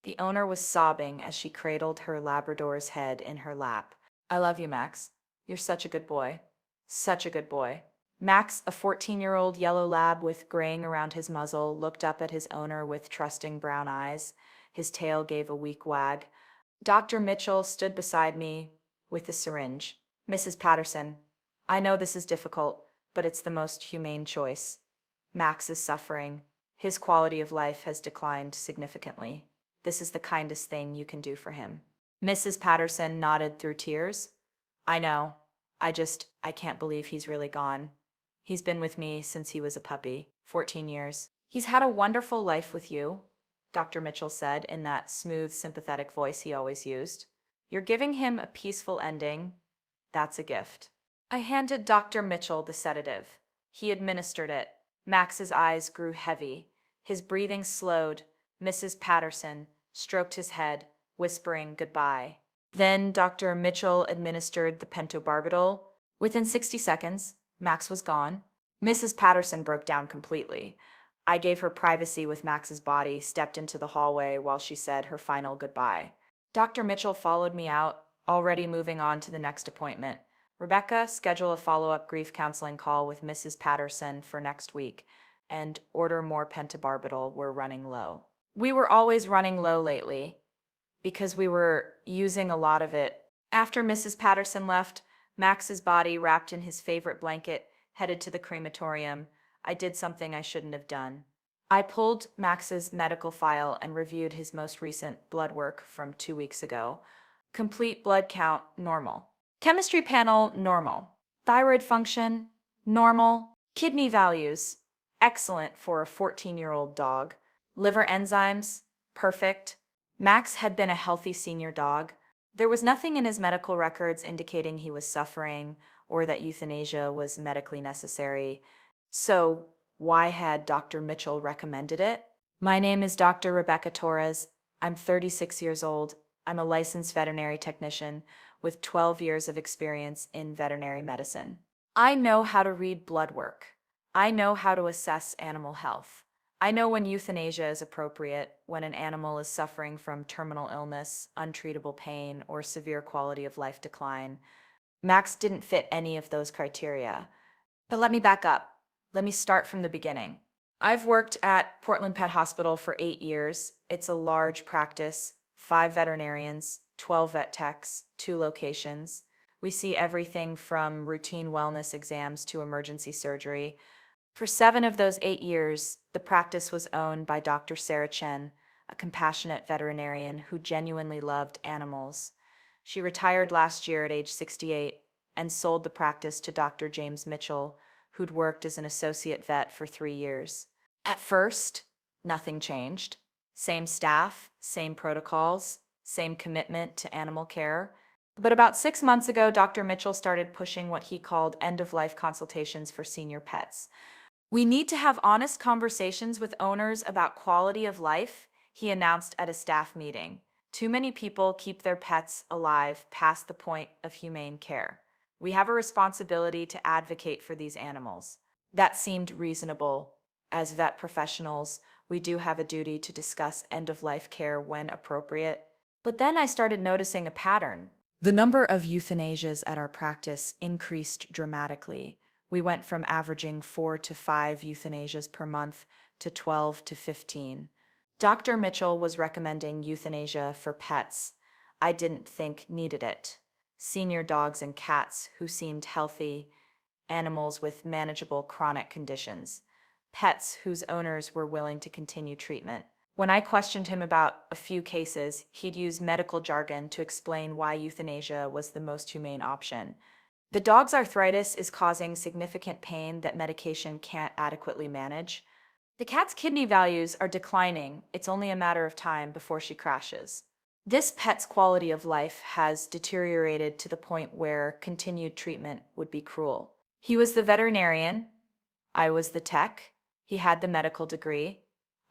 The owner was sobbing as she cradled her Labrador's head in her lap. I love you, Max. You're such a good boy. Such a good boy. Max, a 14-year-old yellow lab with graying around his muzzle, looked up at his owner with trusting brown eyes. His tail gave a weak wag. Dr. Mitchell stood beside me with a syringe. Mrs. Patterson, I know this is difficult, but it's the most humane choice. Max is suffering. His quality of life has declined significantly. This is the kindest thing you can do for him. Mrs. Patterson nodded through tears. I know. I can't believe he's really gone. He's been with me since he was a puppy, 14 years. He's had a wonderful life with you, Dr. Mitchell said in that smooth, sympathetic voice he always used. You're giving him a peaceful ending. That's a gift. I handed Dr. Mitchell the sedative. He administered it. Max's eyes grew heavy. His breathing slowed. Mrs. Patterson stroked his head, whispering goodbye. Then Dr. Mitchell administered the pentobarbital. Within 60 seconds, Max was gone. Mrs. Patterson broke down completely. I gave her privacy with Max's body, stepped into the hallway while she said her final goodbye. Dr. Mitchell followed me out, already moving on to the next appointment. Rebecca, schedule a follow-up grief counseling call with Mrs. Patterson for next week, and order more pentobarbital. We're running low. We were always running low lately because we were using a lot of it. After Mrs. Patterson left, Max's body, wrapped in his favorite blanket, headed to the crematorium. I did something I shouldn't have done. I pulled Max's medical file and reviewed his most recent blood work from 2 weeks ago. Complete blood count, normal. Chemistry panel, normal. Thyroid function, normal. Kidney values, excellent for a 14-year-old dog. Liver enzymes, perfect. Max had been a healthy senior dog. There was nothing in his medical records indicating he was suffering or that euthanasia was medically necessary. So, why had Dr. Mitchell recommended it? My name is Dr. Rebecca Torres. I'm 36 years old. I'm a licensed veterinary technician with 12 years of experience in veterinary medicine. I know how to read blood work. I know how to assess animal health. I know when euthanasia is appropriate, when an animal is suffering from terminal illness, untreatable pain, or severe quality of life decline. Max didn't fit any of those criteria. But let me back up. Let me start from the beginning. I've worked at Portland Pet Hospital for 8 years. It's a large practice, 5 veterinarians, 12 vet techs, 2 locations. We see everything from routine wellness exams to emergency surgery. For 7 of those 8 years, the practice was owned by Dr. Sarah Chen, a compassionate veterinarian who genuinely loved animals. She retired last year at age 68 and sold the practice to Dr. James Mitchell, who'd worked as an associate vet for 3 years. At first, nothing changed. Same staff, same protocols, same commitment to animal care. But about 6 months ago, Dr. Mitchell started pushing what he called end-of-life consultations for senior pets. We need to have honest conversations with owners about quality of life, he announced at a staff meeting. Too many people keep their pets alive past the point of humane care. We have a responsibility to advocate for these animals. That seemed reasonable. As vet professionals, we do have a duty to discuss end-of-life care when appropriate. But then I started noticing a pattern. The number of euthanasias at our practice increased dramatically. We went from averaging 4 to 5 euthanasias per month to 12 to 15. Dr. Mitchell was recommending euthanasia for pets I didn't think needed it. Senior dogs and cats who seemed healthy, animals with manageable chronic conditions, pets whose owners were willing to continue treatment. When I questioned him about a few cases, he'd use medical jargon to explain why euthanasia was the most humane option. The dog's arthritis is causing significant pain that medication can't adequately manage. The cat's kidney values are declining. It's only a matter of time before she crashes. This pet's quality of life has deteriorated to the point where continued treatment would be cruel. He was the veterinarian. I was the tech. He had the medical degree.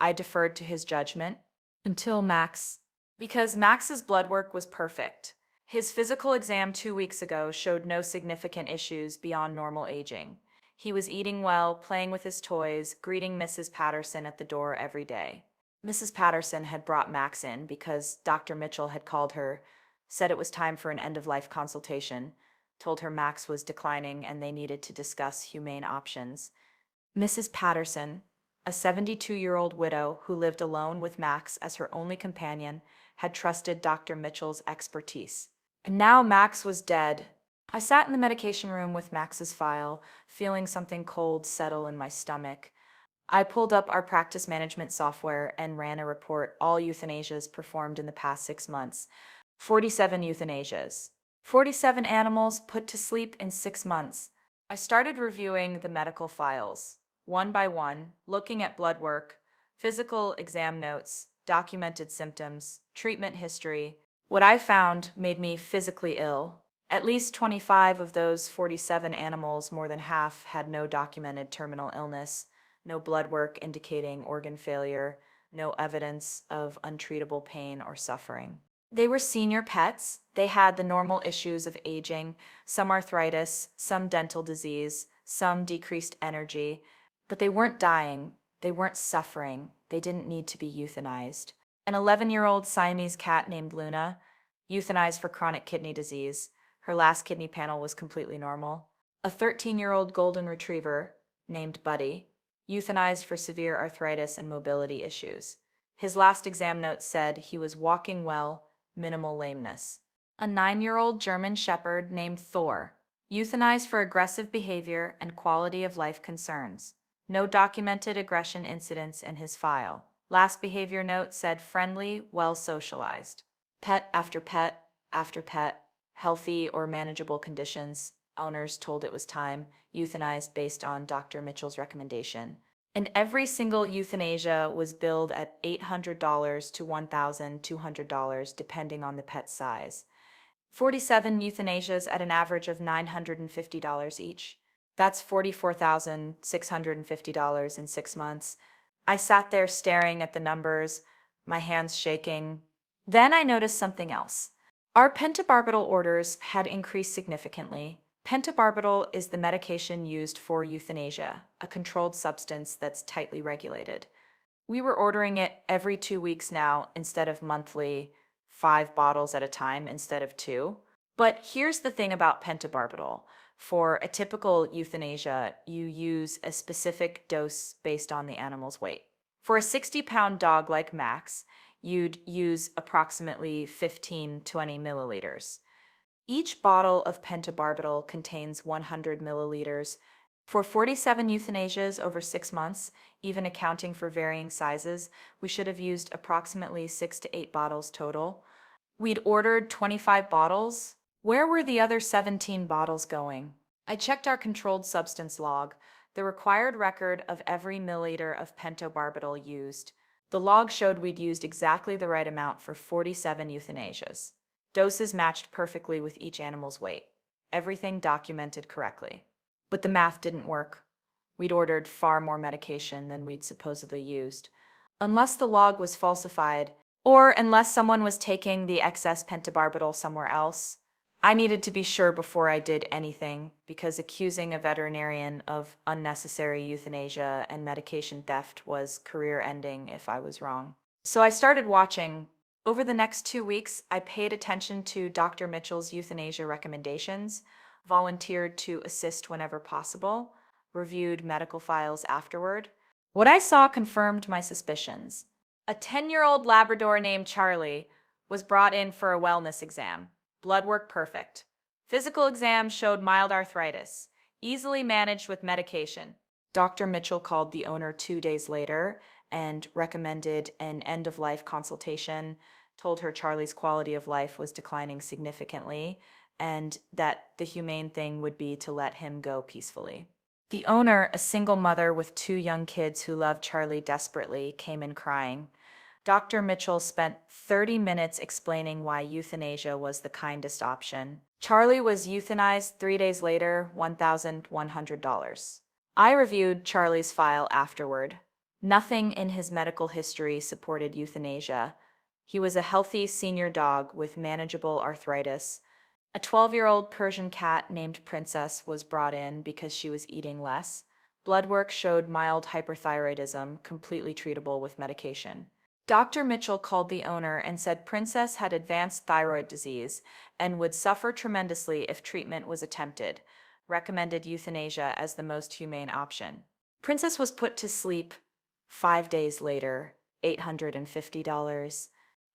I deferred to his judgment. Until Max. Because Max's blood work was perfect. His physical exam 2 weeks ago showed no significant issues beyond normal aging. He was eating well, playing with his toys, greeting Mrs. Patterson at the door every day. Mrs. Patterson had brought Max in because Dr. Mitchell had called her, said it was time for an end-of-life consultation, told her Max was declining and they needed to discuss humane options. Mrs. Patterson, a 72-year-old widow who lived alone with Max as her only companion, had trusted Dr. Mitchell's expertise. And now Max was dead. I sat in the medication room with Max's file, feeling something cold settle in my stomach. I pulled up our practice management software and ran a report: all euthanasias performed in the past 6 months. 47 euthanasias. 47 animals put to sleep in 6 months. I started reviewing the medical files, one by one, looking at blood work, physical exam notes, documented symptoms, treatment history. What I found made me physically ill. At least 25 of those 47 animals, more than half, had no documented terminal illness, no blood work indicating organ failure, no evidence of untreatable pain or suffering. They were senior pets. They had the normal issues of aging, some arthritis, some dental disease, some decreased energy, but they weren't dying. They weren't suffering. They didn't need to be euthanized. An 11-year-old Siamese cat named Luna, euthanized for chronic kidney disease. Her last kidney panel was completely normal. A 13-year-old golden retriever named Buddy, euthanized for severe arthritis and mobility issues. His last exam note said he was walking well, minimal lameness. A 9-year-old German shepherd named Thor, euthanized for aggressive behavior and quality of life concerns. No documented aggression incidents in his file. Last behavior note said friendly, well socialized. Pet after pet after pet, healthy or manageable conditions. Owners told it was time, euthanized based on Dr. Mitchell's recommendation. And every single euthanasia was billed at $800 to $1,200, depending on the pet size. 47 euthanasias at an average of $950 each. That's $44,650 in 6 months. I sat there staring at the numbers, my hands shaking. Then I noticed something else. Our pentobarbital orders had increased significantly. Pentobarbital is the medication used for euthanasia, a controlled substance that's tightly regulated. We were ordering it every 2 weeks now instead of monthly, 5 bottles at a time instead of 2. But here's the thing about pentobarbital. For a typical euthanasia, you use a specific dose based on the animal's weight. For a 60-pound dog like Max, you'd use approximately 15-20 milliliters. Each bottle of pentobarbital contains 100 milliliters. For 47 euthanasias over 6 months, even accounting for varying sizes, we should have used approximately 6 to 8 bottles total. We'd ordered 25 bottles. Where were the other 17 bottles going? I checked our controlled substance log, the required record of every milliliter of pentobarbital used. The log showed we'd used exactly the right amount for 47 euthanasias. Doses matched perfectly with each animal's weight. Everything documented correctly. But the math didn't work. We'd ordered far more medication than we'd supposedly used. Unless the log was falsified, or unless someone was taking the excess pentobarbital somewhere else, I needed to be sure before I did anything, because accusing a veterinarian of unnecessary euthanasia and medication theft was career-ending if I was wrong. So I started watching. Over the next 2 weeks, I paid attention to Dr. Mitchell's euthanasia recommendations, volunteered to assist whenever possible, reviewed medical files afterward. What I saw confirmed my suspicions. A 10-year-old Labrador named Charlie was brought in for a wellness exam. Blood work perfect. Physical exam showed mild arthritis, easily managed with medication. Dr. Mitchell called the owner 2 days later and recommended an end-of-life consultation, told her Charlie's quality of life was declining significantly, and that the humane thing would be to let him go peacefully. The owner, a single mother with 2 young kids who loved Charlie desperately, came in crying. Dr. Mitchell spent 30 minutes explaining why euthanasia was the kindest option. Charlie was euthanized 3 days later, $1,100. I reviewed Charlie's file afterward. Nothing in his medical history supported euthanasia. He was a healthy senior dog with manageable arthritis. A 12-year-old Persian cat named Princess was brought in because she was eating less. Blood work showed mild hyperthyroidism, completely treatable with medication. Dr. Mitchell called the owner and said Princess had advanced thyroid disease and would suffer tremendously if treatment was attempted, recommended euthanasia as the most humane option. Princess was put to sleep 5 days later, $850.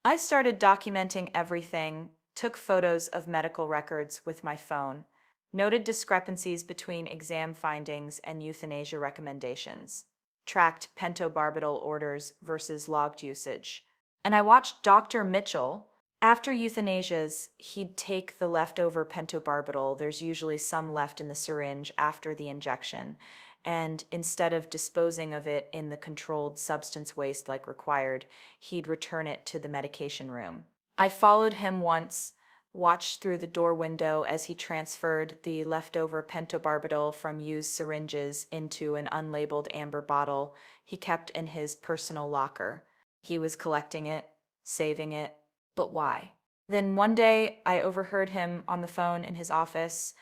I started documenting everything, took photos of medical records with my phone, noted discrepancies between exam findings and euthanasia recommendations, tracked pentobarbital orders versus logged usage. And I watched Dr. Mitchell. After euthanasias, he'd take the leftover pentobarbital. There's usually some left in the syringe after the injection. And instead of disposing of it in the controlled substance waste like required, he'd return it to the medication room. I followed him once, watched through the door window as he transferred the leftover pentobarbital from used syringes into an unlabeled amber bottle he kept in his personal locker. He was collecting it, saving it, but why? Then one day I overheard him on the phone in his office.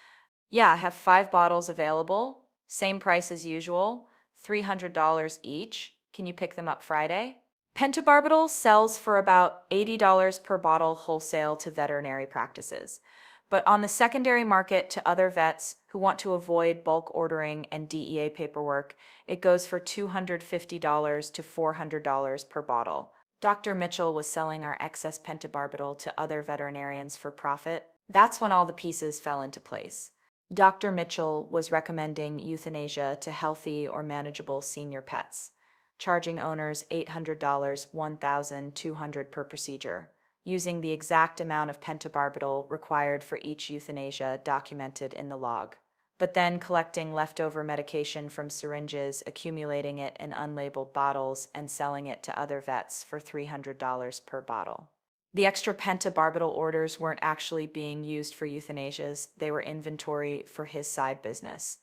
Yeah, I have 5 bottles available, same price as usual, $300 each. Can you pick them up Friday? Pentobarbital sells for about $80 per bottle wholesale to veterinary practices. But on the secondary market to other vets who want to avoid bulk ordering and DEA paperwork, it goes for $250 to $400 per bottle. Dr. Mitchell was selling our excess pentobarbital to other veterinarians for profit. That's when all the pieces fell into place. Dr. Mitchell was recommending euthanasia to healthy or manageable senior pets, charging owners $800, $1,200 per procedure, using the exact amount of pentobarbital required for each euthanasia documented in the log, but then collecting leftover medication from syringes, accumulating it in unlabeled bottles, and selling it to other vets for $300 per bottle. The extra pentobarbital orders weren't actually being used for euthanasias, they were inventory for his side business.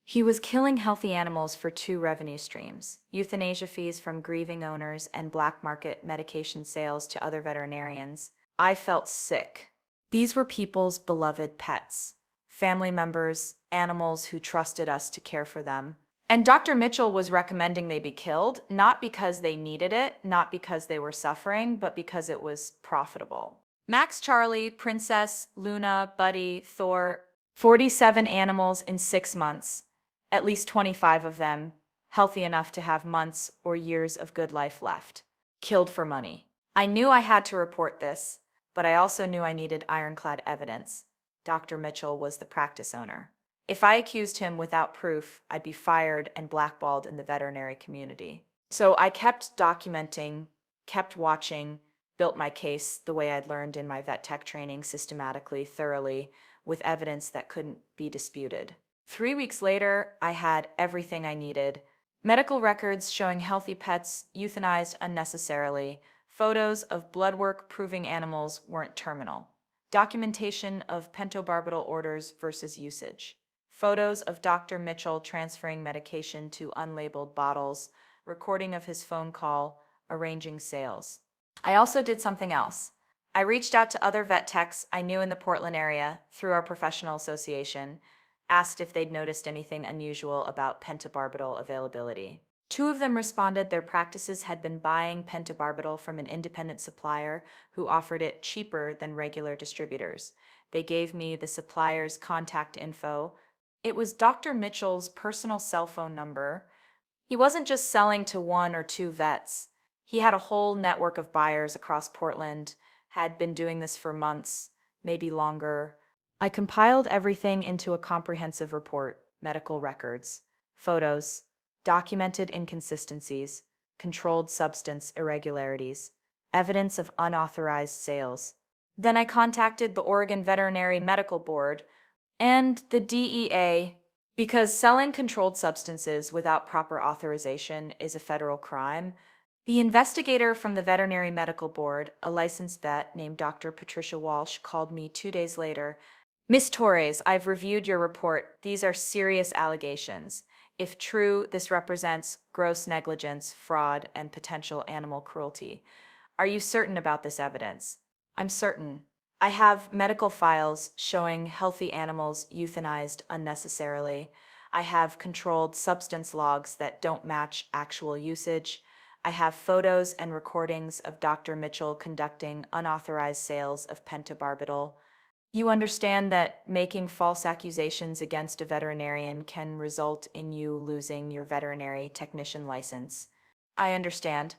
He was killing healthy animals for 2 revenue streams: euthanasia fees from grieving owners and black market medication sales to other veterinarians. I felt sick. These were people's beloved pets, family members, animals who trusted us to care for them. And Dr. Mitchell was recommending they be killed, not because they needed it, not because they were suffering, but because it was profitable. Max, Charlie, Princess, Luna, Buddy, Thor, 47 animals in 6 months. At least 25 of them healthy enough to have months or years of good life left. Killed for money. I knew I had to report this, but I also knew I needed ironclad evidence. Dr. Mitchell was the practice owner. If I accused him without proof, I'd be fired and blackballed in the veterinary community. So I kept documenting, kept watching, built my case the way I'd learned in my vet tech training, systematically, thoroughly, with evidence that couldn't be disputed. 3 weeks later, I had everything I needed: medical records showing healthy pets euthanized unnecessarily, photos of blood work proving animals weren't terminal, documentation of pentobarbital orders versus usage, photos of Dr. Mitchell transferring medication to unlabeled bottles, recording of his phone call, arranging sales. I also did something else. I reached out to other vet techs I knew in the Portland area through our professional association, asked if they'd noticed anything unusual about pentobarbital availability. 2 of them responded their practices had been buying pentobarbital from an independent supplier who offered it cheaper than regular distributors. They gave me the supplier's contact info. It was Dr. Mitchell's personal cell phone number. He wasn't just selling to 1 or 2 vets. He had a whole network of buyers across Portland, had been doing this for months, maybe longer. I compiled everything into a comprehensive report: medical records, photos, documented inconsistencies, controlled substance irregularities, evidence of unauthorized sales. Then I contacted the Oregon Veterinary Medical Board and the DEA, because selling controlled substances without proper authorization is a federal crime. The investigator from the Veterinary Medical Board, a licensed vet named Dr. Patricia Walsh, called me 2 days later. Miss Torres, I've reviewed your report. These are serious allegations. If true, this represents gross negligence, fraud, and potential animal cruelty. Are you certain about this evidence? I'm certain. I have medical files showing healthy animals euthanized unnecessarily. I have controlled substance logs that don't match actual usage. I have photos and recordings of Dr. Mitchell conducting unauthorized sales of pentobarbital. You understand that making false accusations against a veterinarian can result in you losing your veterinary technician license. I understand.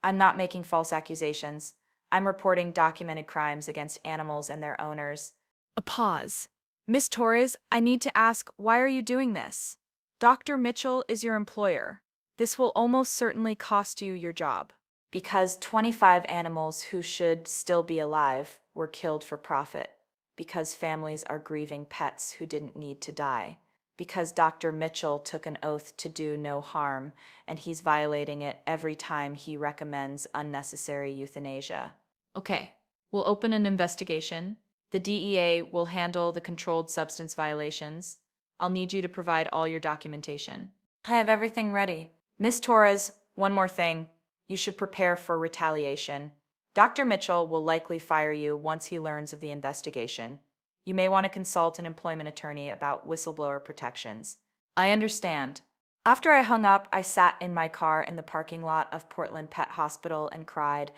I'm not making false accusations. I'm reporting documented crimes against animals and their owners. A pause. Miss Torres, I need to ask, why are you doing this? Dr. Mitchell is your employer. This will almost certainly cost you your job. Because 25 animals who should still be alive were killed for profit. Because families are grieving pets who didn't need to die. Because Dr. Mitchell took an oath to do no harm, and he's violating it every time he recommends unnecessary euthanasia. Okay, we'll open an investigation. The DEA will handle the controlled substance violations. I'll need you to provide all your documentation. I have everything ready. Miss Torres, one more thing. You should prepare for retaliation. Dr. Mitchell will likely fire you once he learns of the investigation. You may want to consult an employment attorney about whistleblower protections. I understand. After I hung up, I sat in my car in the parking lot of Portland Pet Hospital and cried.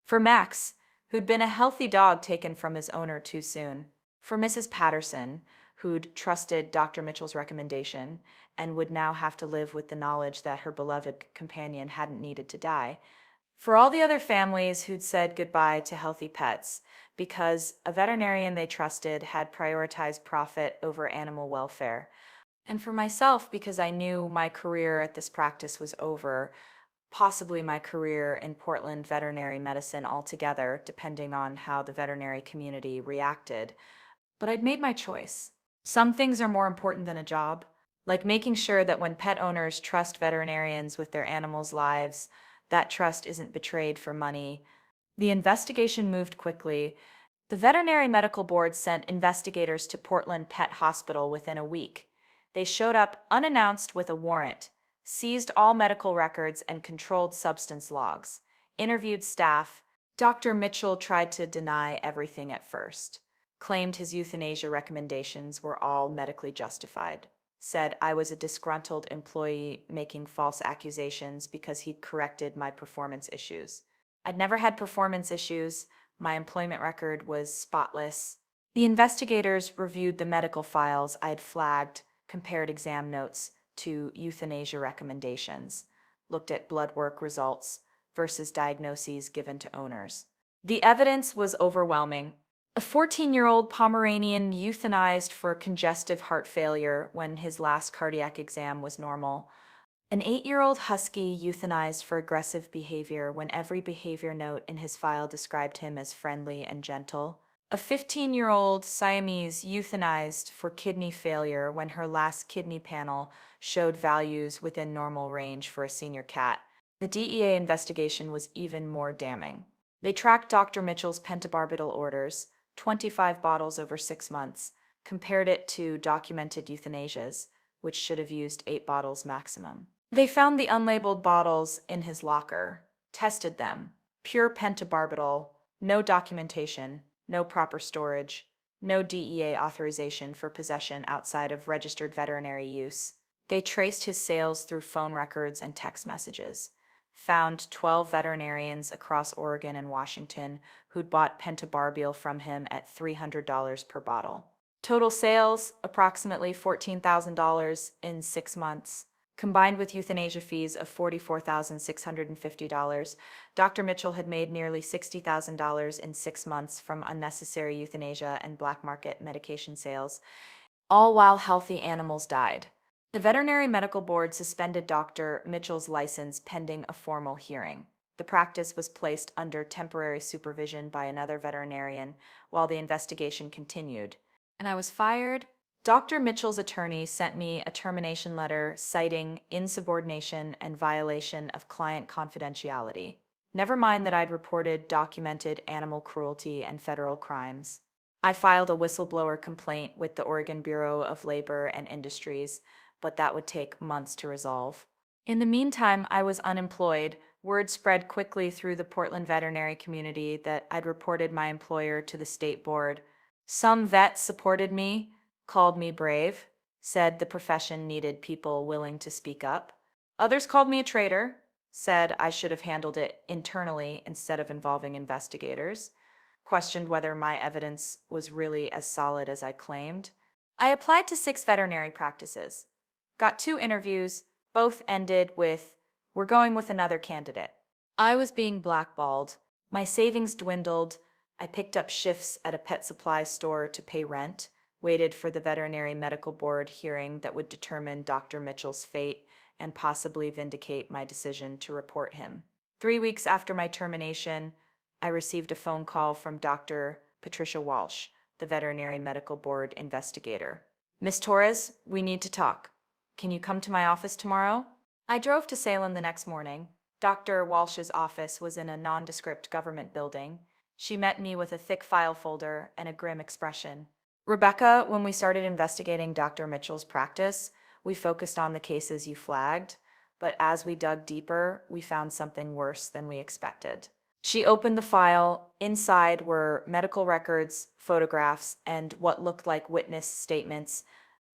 For Max, who'd been a healthy dog taken from his owner too soon. For Mrs. Patterson, who'd trusted Dr. Mitchell's recommendation and would now have to live with the knowledge that her beloved companion hadn't needed to die. For all the other families who'd said goodbye to healthy pets because a veterinarian they trusted had prioritized profit over animal welfare. And for myself, because I knew my career at this practice was over, possibly my career in Portland veterinary medicine altogether, depending on how the veterinary community reacted. But I'd made my choice. Some things are more important than a job, like making sure that when pet owners trust veterinarians with their animals' lives, that trust isn't betrayed for money. The investigation moved quickly. The Veterinary Medical Board sent investigators to Portland Pet Hospital within a week. They showed up unannounced with a warrant, seized all medical records and controlled substance logs, interviewed staff. Dr. Mitchell tried to deny everything at first, claimed his euthanasia recommendations were all medically justified, said I was a disgruntled employee making false accusations because he'd corrected my performance issues. I'd never had performance issues. My employment record was spotless. The investigators reviewed the medical files I'd flagged, compared exam notes to euthanasia recommendations, looked at blood work results versus diagnoses given to owners. The evidence was overwhelming. A 14-year-old Pomeranian euthanized for congestive heart failure when his last cardiac exam was normal. An 8-year-old husky euthanized for aggressive behavior when every behavior note in his file described him as friendly and gentle. A 15-year-old Siamese euthanized for kidney failure when her last kidney panel showed values within normal range for a senior cat. The DEA investigation was even more damning. They tracked Dr. Mitchell's pentobarbital orders, 25 bottles over 6 months, compared it to documented euthanasias, which should have used 8 bottles maximum. They found the unlabeled bottles in his locker, tested them. Pure pentobarbital, no documentation, no proper storage, no DEA authorization for possession outside of registered veterinary use. They traced his sales through phone records and text messages, found 12 veterinarians across Oregon and Washington who'd bought pentobarbital from him at $300 per bottle. Total sales, approximately $14,000 in 6 months. Combined with euthanasia fees of $44,650, Dr. Mitchell had made nearly $60,000 in 6 months from unnecessary euthanasia and black market medication sales, all while healthy animals died. The Veterinary Medical Board suspended Dr. Mitchell's license pending a formal hearing. The practice was placed under temporary supervision by another veterinarian while the investigation continued. And I was fired. Dr. Mitchell's attorney sent me a termination letter citing insubordination and violation of client confidentiality. Never mind that I'd reported documented animal cruelty and federal crimes. I filed a whistleblower complaint with the Oregon Bureau of Labor and Industries, but that would take months to resolve. In the meantime, I was unemployed. Word spread quickly through the Portland veterinary community that I'd reported my employer to the state board. Some vets supported me, called me brave, said the profession needed people willing to speak up. Others called me a traitor, said I should have handled it internally instead of involving investigators, questioned whether my evidence was really as solid as I claimed. I applied to 6 veterinary practices, got 2 interviews, both ended with, "We're going with another candidate." I was being blackballed. My savings dwindled. I picked up shifts at a pet supply store to pay rent, waited for the veterinary medical board hearing that would determine Dr. Mitchell's fate and possibly vindicate my decision to report him. 3 weeks after my termination, I received a phone call from Dr. Patricia Walsh, the veterinary medical board investigator. "Miss Torres, we need to talk. Can you come to my office tomorrow?" I drove to Salem the next morning. Dr. Walsh's office was in a nondescript government building. She met me with a thick file folder and a grim expression. "Rebecca, when we started investigating Dr. Mitchell's practice, we focused on the cases you flagged, but as we dug deeper, we found something worse than we expected." She opened the file. Inside were medical records, photographs, and what looked like witness statements.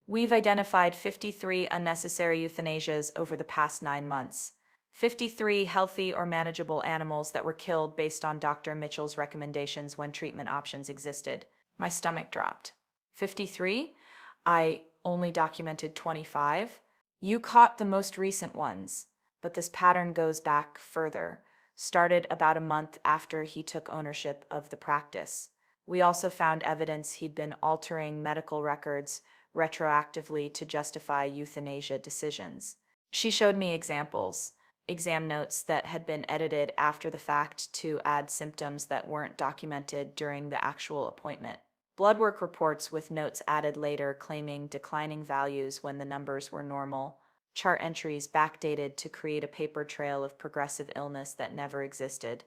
"We've identified 53 unnecessary euthanasias over the past 9 months. 53 healthy or manageable animals that were killed based on Dr. Mitchell's recommendations when treatment options existed." My stomach dropped. 53? I only documented 25. "You caught the most recent ones, but this pattern goes back further. Started about a month after he took ownership of the practice. We also found evidence he'd been altering medical records retroactively to justify euthanasia decisions." She showed me exam notes that had been edited after the fact to add symptoms that weren't documented during the actual appointment. Blood work reports with notes added later claiming declining values when the numbers were normal. Chart entries backdated to create a paper trail of progressive illness that never existed.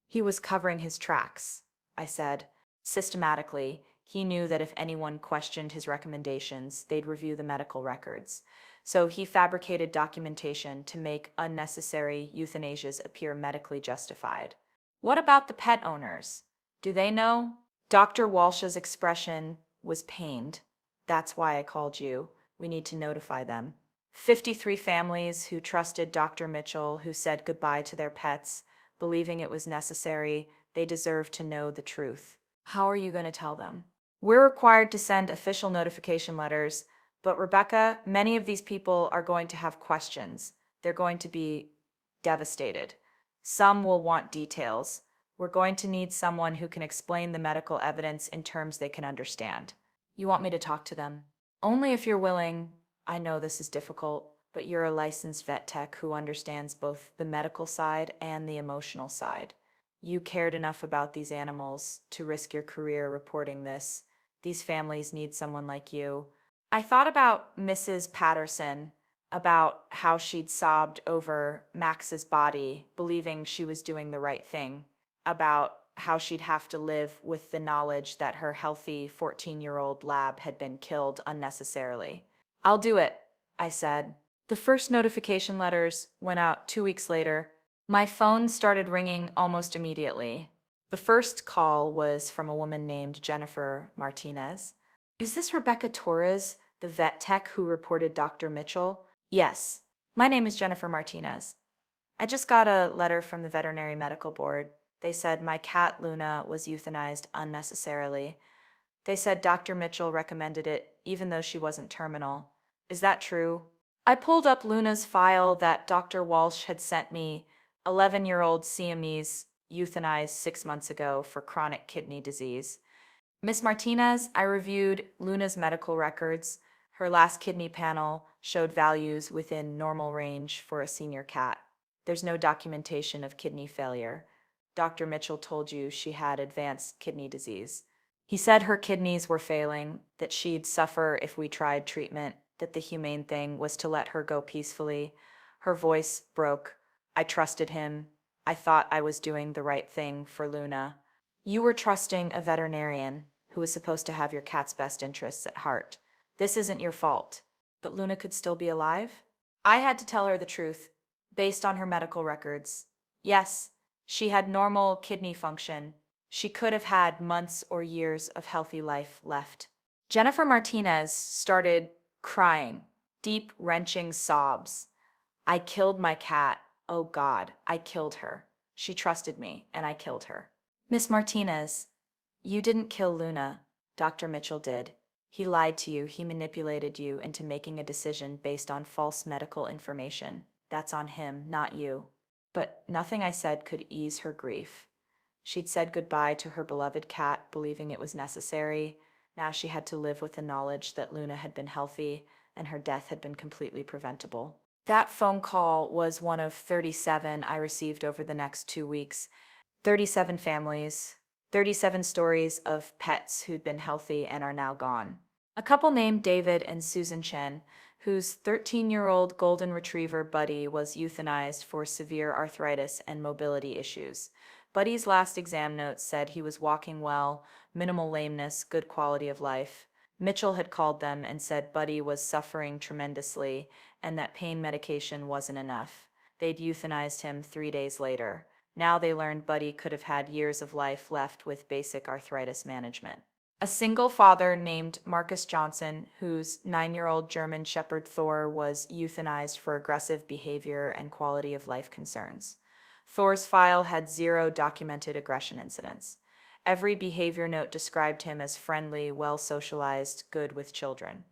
"He was covering his tracks," I said. "Systematically, he knew that if anyone questioned his recommendations, they'd review the medical records. So he fabricated documentation to make unnecessary euthanasias appear medically justified." "What about the pet owners? Do they know?" Dr. Walsh's expression was pained. "That's why I called you. We need to notify them. 53 families who trusted Dr. Mitchell, who said goodbye to their pets, believing it was necessary. They deserve to know the truth." "How are you going to tell them?" "We're required to send official notification letters, but Rebecca, many of these people are going to have questions. They're going to be devastated. Some will want details. We're going to need someone who can explain the medical evidence in terms they can understand." "You want me to talk to them?" "Only if you're willing. I know this is difficult, but you're a licensed vet tech who understands both the medical side and the emotional side. You cared enough about these animals to risk your career reporting this. These families need someone like you." I thought about Mrs. Patterson, about how she'd sobbed over Max's body, believing she was doing the right thing, about how she'd have to live with the knowledge that her healthy 14-year-old lab had been killed unnecessarily. "I'll do it," I said. The first notification letters went out 2 weeks later. My phone started ringing almost immediately. The first call was from a woman named Jennifer Martinez. "Is this Rebecca Torres, the vet tech who reported Dr. Mitchell?" "Yes. My name is Jennifer Martinez. I just got a letter from the veterinary medical board. They said my cat Luna was euthanized unnecessarily. They said Dr. Mitchell recommended it even though she wasn't terminal. Is that true?" I pulled up Luna's file that Dr. Walsh had sent me. 11-year-old Siamese euthanized 6 months ago for chronic kidney disease. "Miss Martinez, I reviewed Luna's medical records. Her last kidney panel showed values within normal range for a senior cat. There's no documentation of kidney failure. Dr. Mitchell told you she had advanced kidney disease. He said her kidneys were failing, that she'd suffer if we tried treatment, that the humane thing was to let her go peacefully." Her voice broke. I trusted him. I thought I was doing the right thing for Luna. "You were trusting a veterinarian who was supposed to have your cat's best interests at heart. This isn't your fault." "But Luna could still be alive?" I had to tell her the truth, based on her medical records. Yes, she had normal kidney function. She could have had months or years of healthy life left. Jennifer Martinez started crying, deep, wrenching sobs. "I killed my cat. Oh God, I killed her. She trusted me, and I killed her. Miss Martinez, you didn't kill Luna. Dr. Mitchell did. He lied to you. He manipulated you into making a decision based on false medical information. That's on him, not you. But nothing I said could ease her grief. She'd said goodbye to her beloved cat, believing it was necessary. Now she had to live with the knowledge that Luna had been healthy and her death had been completely preventable. That phone call was one of 37 I received over the next 2 weeks. 37 families, 37 stories of pets who'd been healthy and are now gone. A couple named David and Susan Chen, whose 13-year-old golden retriever Buddy was euthanized for severe arthritis and mobility issues. Buddy's last exam notes said he was walking well, minimal lameness, good quality of life. Mitchell had called them and said Buddy was suffering tremendously and that pain medication wasn't enough. They'd euthanized him 3 days later. Now they learned Buddy could have had years of life left with basic arthritis management. A single father named Marcus Johnson, whose 9-year-old German Shepherd Thor was euthanized for aggressive behavior and quality of life concerns. Thor's file had 0 documented aggression incidents. Every behavior note described him as friendly, well-socialized, good with children.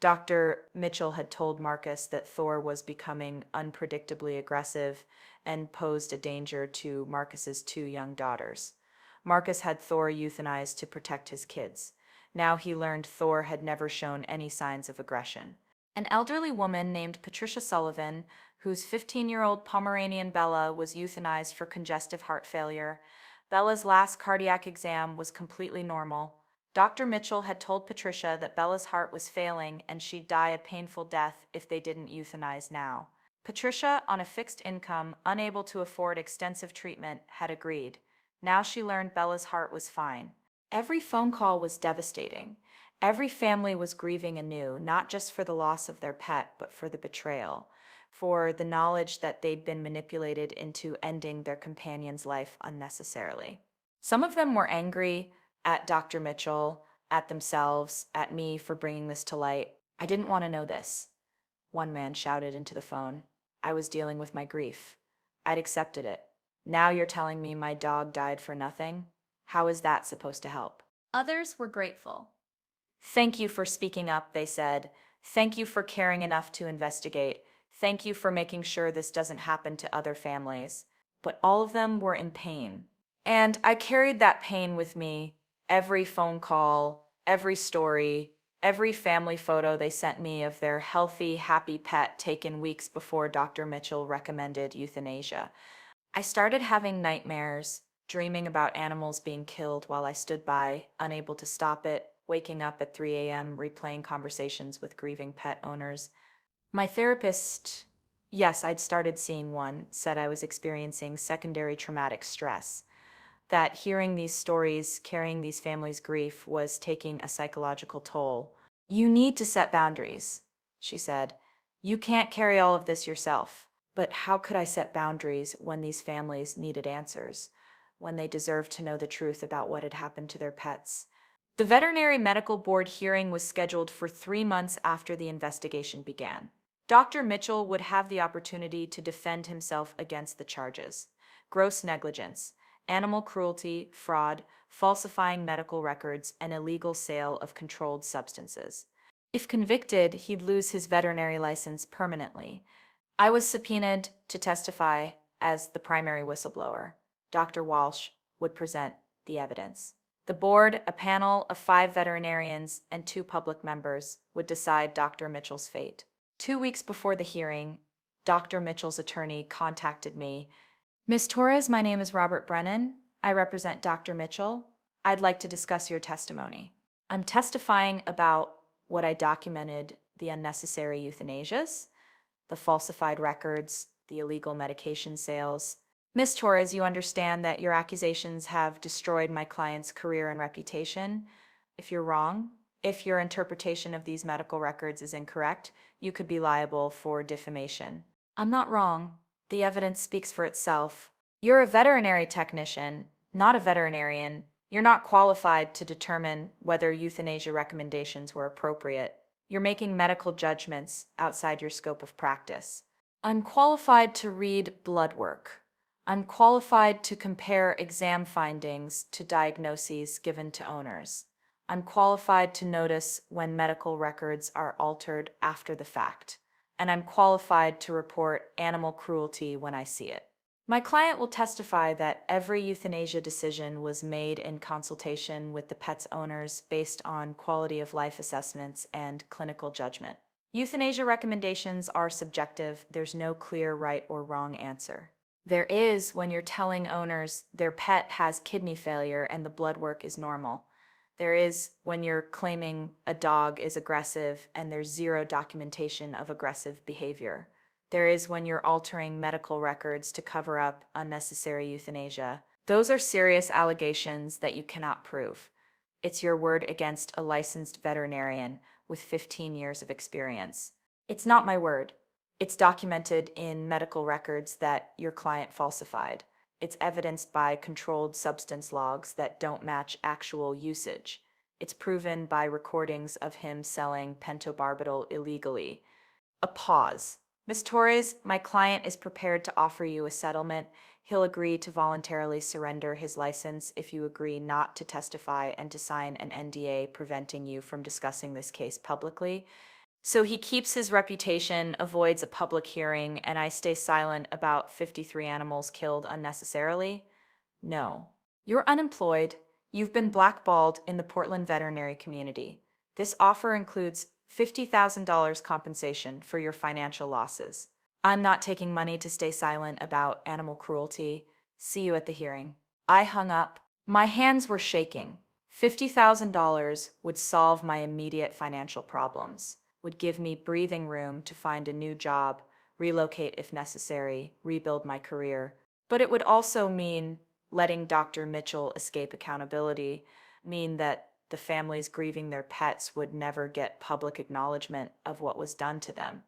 Dr. Mitchell had told Marcus that Thor was becoming unpredictably aggressive and posed a danger to Marcus's 2 young daughters. Marcus had Thor euthanized to protect his kids. Now he learned Thor had never shown any signs of aggression. An elderly woman named Patricia Sullivan, whose 15-year-old Pomeranian Bella was euthanized for congestive heart failure. Bella's last cardiac exam was completely normal. Dr. Mitchell had told Patricia that Bella's heart was failing and she'd die a painful death if they didn't euthanize now. Patricia, on a fixed income, unable to afford extensive treatment, had agreed. Now she learned Bella's heart was fine. Every phone call was devastating. Every family was grieving anew, not just for the loss of their pet, but for the betrayal, for the knowledge that they'd been manipulated into ending their companion's life unnecessarily. Some of them were angry at Dr. Mitchell, at themselves, at me for bringing this to light. I didn't want to know this. One man shouted into the phone. I was dealing with my grief. I'd accepted it. Now you're telling me my dog died for nothing? How is that supposed to help? Others were grateful. Thank you for speaking up, they said. Thank you for caring enough to investigate. Thank you for making sure this doesn't happen to other families. But all of them were in pain. And I carried that pain with me. Every phone call, every story, every family photo they sent me of their healthy, happy pet taken weeks before Dr. Mitchell recommended euthanasia. I started having nightmares, dreaming about animals being killed while I stood by, unable to stop it, waking up at 3 a.m., replaying conversations with grieving pet owners. My therapist, yes, I'd started seeing one, said I was experiencing secondary traumatic stress, that hearing these stories, carrying these families' grief was taking a psychological toll. You need to set boundaries, she said. You can't carry all of this yourself. But how could I set boundaries when these families needed answers, when they deserved to know the truth about what had happened to their pets? The veterinary medical board hearing was scheduled for 3 months after the investigation began. Dr. Mitchell would have the opportunity to defend himself against the charges: gross negligence, animal cruelty, fraud, falsifying medical records, and illegal sale of controlled substances. If convicted, he'd lose his veterinary license permanently. I was subpoenaed to testify as the primary whistleblower. Dr. Walsh would present the evidence. The board, a panel of 5 veterinarians and 2 public members, would decide Dr. Mitchell's fate. 2 weeks before the hearing, Dr. Mitchell's attorney contacted me. Ms. Torres, my name is Robert Brennan. I represent Dr. Mitchell. I'd like to discuss your testimony. I'm testifying about what I documented: the unnecessary euthanasias, the falsified records, the illegal medication sales. Ms. Torres, you understand that your accusations have destroyed my client's career and reputation. If you're wrong, if your interpretation of these medical records is incorrect, you could be liable for defamation. I'm not wrong. The evidence speaks for itself. You're a veterinary technician, not a veterinarian. You're not qualified to determine whether euthanasia recommendations were appropriate. You're making medical judgments outside your scope of practice. I'm qualified to read blood work. I'm qualified to compare exam findings to diagnoses given to owners. I'm qualified to notice when medical records are altered after the fact. And I'm qualified to report animal cruelty when I see it. My client will testify that every euthanasia decision was made in consultation with the pet's owners based on quality of life assessments and clinical judgment. Euthanasia recommendations are subjective. There's no clear right or wrong answer. There is when you're telling owners their pet has kidney failure and the blood work is normal. There is when you're claiming a dog is aggressive and there's zero documentation of aggressive behavior. There is when you're altering medical records to cover up unnecessary euthanasia. Those are serious allegations that you cannot prove. It's your word against a licensed veterinarian with 15 years of experience. It's not my word. It's documented in medical records that your client falsified. It's evidenced by controlled substance logs that don't match actual usage. It's proven by recordings of him selling pentobarbital illegally. A pause. Miss Torres, my client is prepared to offer you a settlement. He'll agree to voluntarily surrender his license if you agree not to testify and to sign an NDA preventing you from discussing this case publicly. So he keeps his reputation, avoids a public hearing, and I stay silent about 53 animals killed unnecessarily? No. You're unemployed. You've been blackballed in the Portland veterinary community. This offer includes $50,000 compensation for your financial losses. I'm not taking money to stay silent about animal cruelty. See you at the hearing. I hung up. My hands were shaking. $50,000 would solve my immediate financial problems, would give me breathing room to find a new job, relocate if necessary, rebuild my career. But it would also mean letting Dr. Mitchell escape accountability, mean that the families grieving their pets would never get public acknowledgement of what was done to them,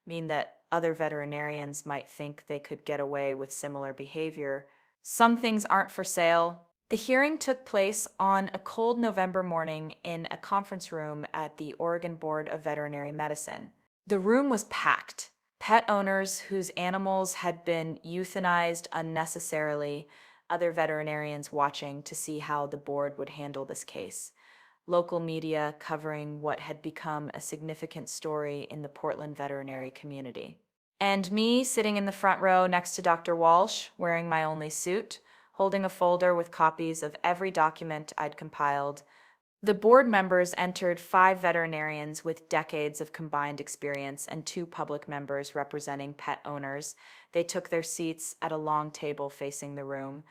mean that other veterinarians might think they could get away with similar behavior. Some things aren't for sale. The hearing took place on a cold November morning in a conference room at the Oregon Board of Veterinary Medicine. The room was packed. Pet owners whose animals had been euthanized unnecessarily, other veterinarians watching to see how the board would handle this case. Local media covering what had become a significant story in the Portland veterinary community. And me sitting in the front row next to Dr. Walsh, wearing my only suit, holding a folder with copies of every document I'd compiled. The board members entered 5 veterinarians with decades of combined experience and 2 public members representing pet owners. They took their seats at a long table facing the room.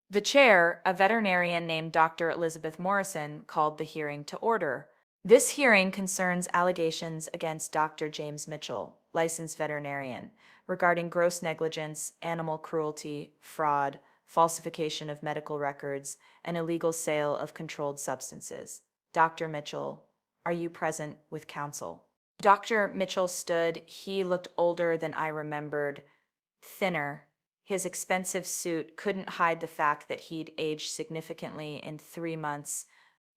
The chair, a veterinarian named Dr. Elizabeth Morrison, called the hearing to order. This hearing concerns allegations against Dr. James Mitchell, licensed veterinarian, regarding gross negligence, animal cruelty, fraud, falsification of medical records, and illegal sale of controlled substances. Dr. Mitchell, are you present with counsel? Dr. Mitchell stood. He looked older than I remembered, thinner. His expensive suit couldn't hide the fact that he'd aged significantly in 3 months.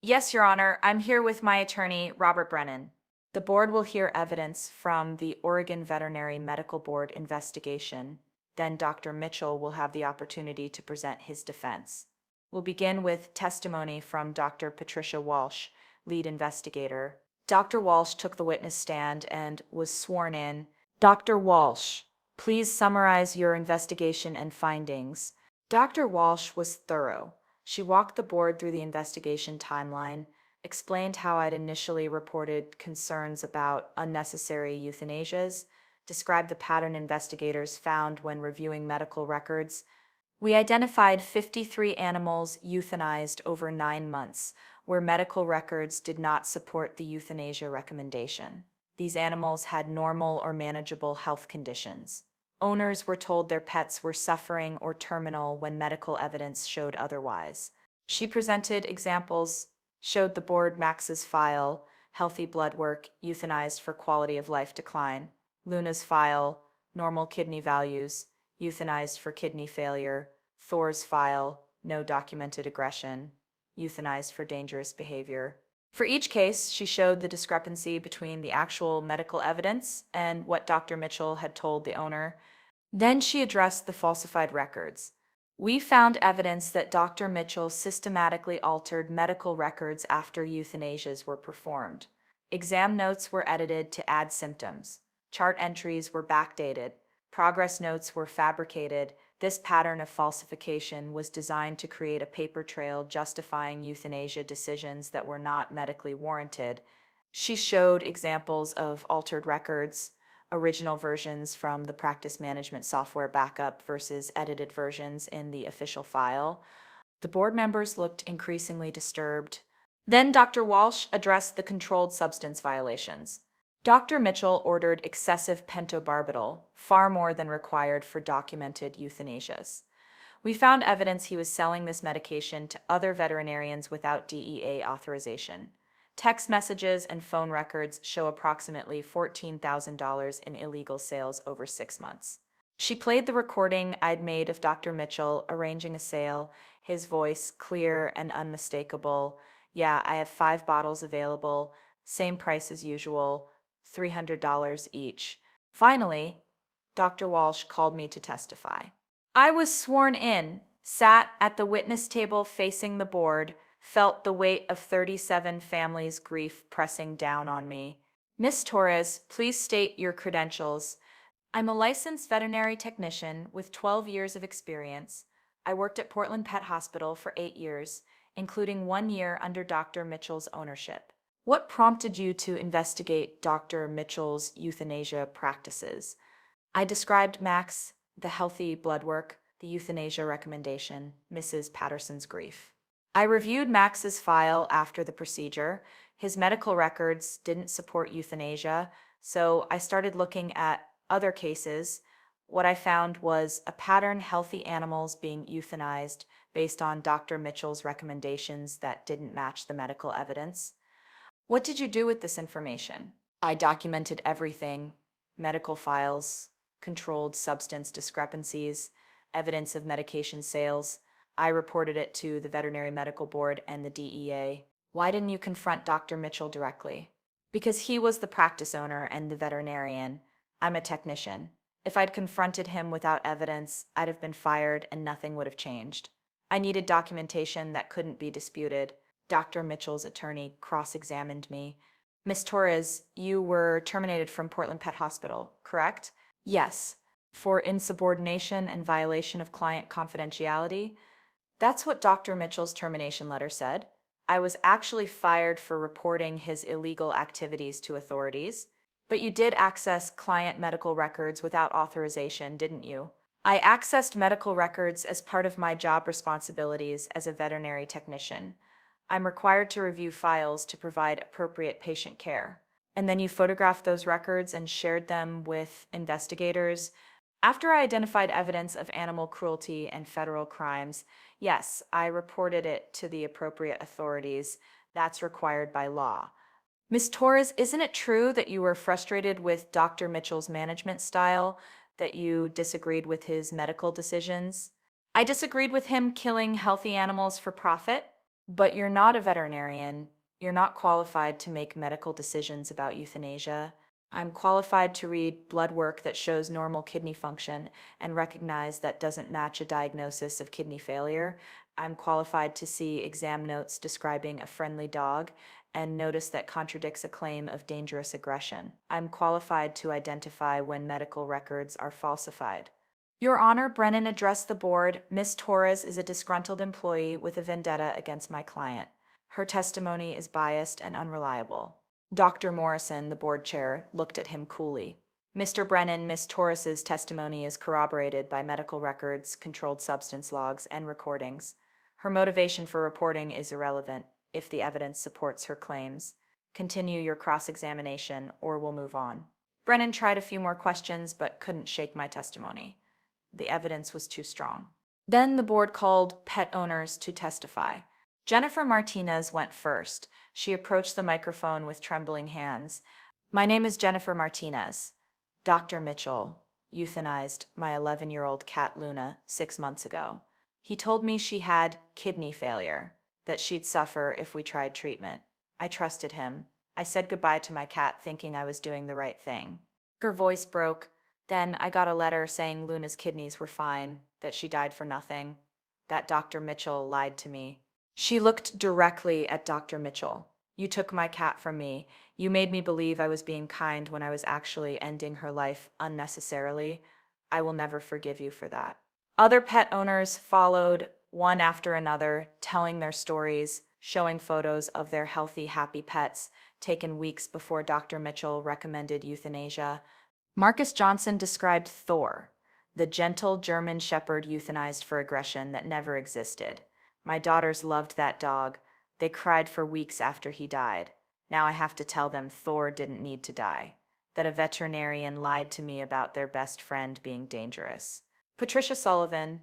Yes, Your Honor, I'm here with my attorney, Robert Brennan. The board will hear evidence from the Oregon Veterinary Medical Board investigation. Then Dr. Mitchell will have the opportunity to present his defense. We'll begin with testimony from Dr. Patricia Walsh, lead investigator. Dr. Walsh took the witness stand and was sworn in. Dr. Walsh, please summarize your investigation and findings. Dr. Walsh was thorough. She walked the board through the investigation timeline, explained how I'd initially reported concerns about unnecessary euthanasias, described the pattern investigators found when reviewing medical records. We identified 53 animals euthanized over 9 months, where medical records did not support the euthanasia recommendation. These animals had normal or manageable health conditions. Owners were told their pets were suffering or terminal when medical evidence showed otherwise. She presented examples, showed the board Max's file, healthy blood work, euthanized for quality of life decline, Luna's file, normal kidney values, euthanized for kidney failure, Thor's file, no documented aggression, euthanized for dangerous behavior. For each case, she showed the discrepancy between the actual medical evidence and what Dr. Mitchell had told the owner. Then she addressed the falsified records. We found evidence that Dr. Mitchell systematically altered medical records after euthanasias were performed. Exam notes were edited to add symptoms. Chart entries were backdated. Progress notes were fabricated. This pattern of falsification was designed to create a paper trail justifying euthanasia decisions that were not medically warranted. She showed examples of altered records, original versions from the practice management software backup versus edited versions in the official file. The board members looked increasingly disturbed. Then Dr. Walsh addressed the controlled substance violations. Dr. Mitchell ordered excessive pentobarbital, far more than required for documented euthanasias. We found evidence he was selling this medication to other veterinarians without DEA authorization. Text messages and phone records show approximately $14,000 in illegal sales over 6 months. She played the recording I'd made of Dr. Mitchell arranging a sale, his voice clear and unmistakable. Yeah, I have 5 bottles available, same price as usual, $300 each. Finally, Dr. Walsh called me to testify. I was sworn in, sat at the witness table facing the board, felt the weight of 37 families' grief pressing down on me. Miss Torres, please state your credentials. I'm a licensed veterinary technician with 12 years of experience. I worked at Portland Pet Hospital for 8 years, including 1 year under Dr. Mitchell's ownership. What prompted you to investigate Dr. Mitchell's euthanasia practices? I described Max, the healthy blood work, the euthanasia recommendation, Mrs. Patterson's grief. I reviewed Max's file after the procedure. His medical records didn't support euthanasia, so I started looking at other cases. What I found was a pattern: healthy animals being euthanized based on Dr. Mitchell's recommendations that didn't match the medical evidence. What did you do with this information? I documented everything: medical files, controlled substance discrepancies, evidence of medication sales. I reported it to the Veterinary Medical Board and the DEA. Why didn't you confront Dr. Mitchell directly? Because he was the practice owner and the veterinarian. I'm a technician. If I'd confronted him without evidence, I'd have been fired and nothing would have changed. I needed documentation that couldn't be disputed. Dr. Mitchell's attorney cross-examined me. Miss Torres, you were terminated from Portland Pet Hospital, correct? Yes. For insubordination and violation of client confidentiality. That's what Dr. Mitchell's termination letter said. I was actually fired for reporting his illegal activities to authorities. But you did access client medical records without authorization, didn't you? I accessed medical records as part of my job responsibilities as a veterinary technician. I'm required to review files to provide appropriate patient care. And then you photographed those records and shared them with investigators. After I identified evidence of animal cruelty and federal crimes, yes, I reported it to the appropriate authorities. That's required by law. Ms. Torres, isn't it true that you were frustrated with Dr. Mitchell's management style, that you disagreed with his medical decisions? I disagreed with him killing healthy animals for profit, but you're not a veterinarian. You're not qualified to make medical decisions about euthanasia. I'm qualified to read blood work that shows normal kidney function and recognize that doesn't match a diagnosis of kidney failure. I'm qualified to see exam notes describing a friendly dog and notice that contradicts a claim of dangerous aggression. I'm qualified to identify when medical records are falsified. Your Honor, Brennan addressed the board. Ms. Torres is a disgruntled employee with a vendetta against my client. Her testimony is biased and unreliable. Dr. Morrison, the board chair, looked at him coolly. Mr. Brennan, Ms. Torres's testimony is corroborated by medical records, controlled substance logs, and recordings. Her motivation for reporting is irrelevant if the evidence supports her claims. Continue your cross-examination, or we'll move on. Brennan tried a few more questions, but couldn't shake my testimony. The evidence was too strong. Then the board called pet owners to testify. Jennifer Martinez went first. She approached the microphone with trembling hands. My name is Jennifer Martinez. Dr. Mitchell euthanized my 11-year-old cat Luna 6 months ago. He told me she had kidney failure, that she'd suffer if we tried treatment. I trusted him. I said goodbye to my cat thinking I was doing the right thing. Her voice broke. Then I got a letter saying Luna's kidneys were fine, that she died for nothing, that Dr. Mitchell lied to me. She looked directly at Dr. Mitchell. You took my cat from me. You made me believe I was being kind when I was actually ending her life unnecessarily. I will never forgive you for that. Other pet owners followed, one after another, telling their stories, showing photos of their healthy, happy pets taken weeks before Dr. Mitchell recommended euthanasia. Marcus Johnson described Thor, the gentle German shepherd euthanized for aggression that never existed. My daughters loved that dog. They cried for weeks after he died. Now I have to tell them Thor didn't need to die, that a veterinarian lied to me about their best friend being dangerous. Patricia Sullivan,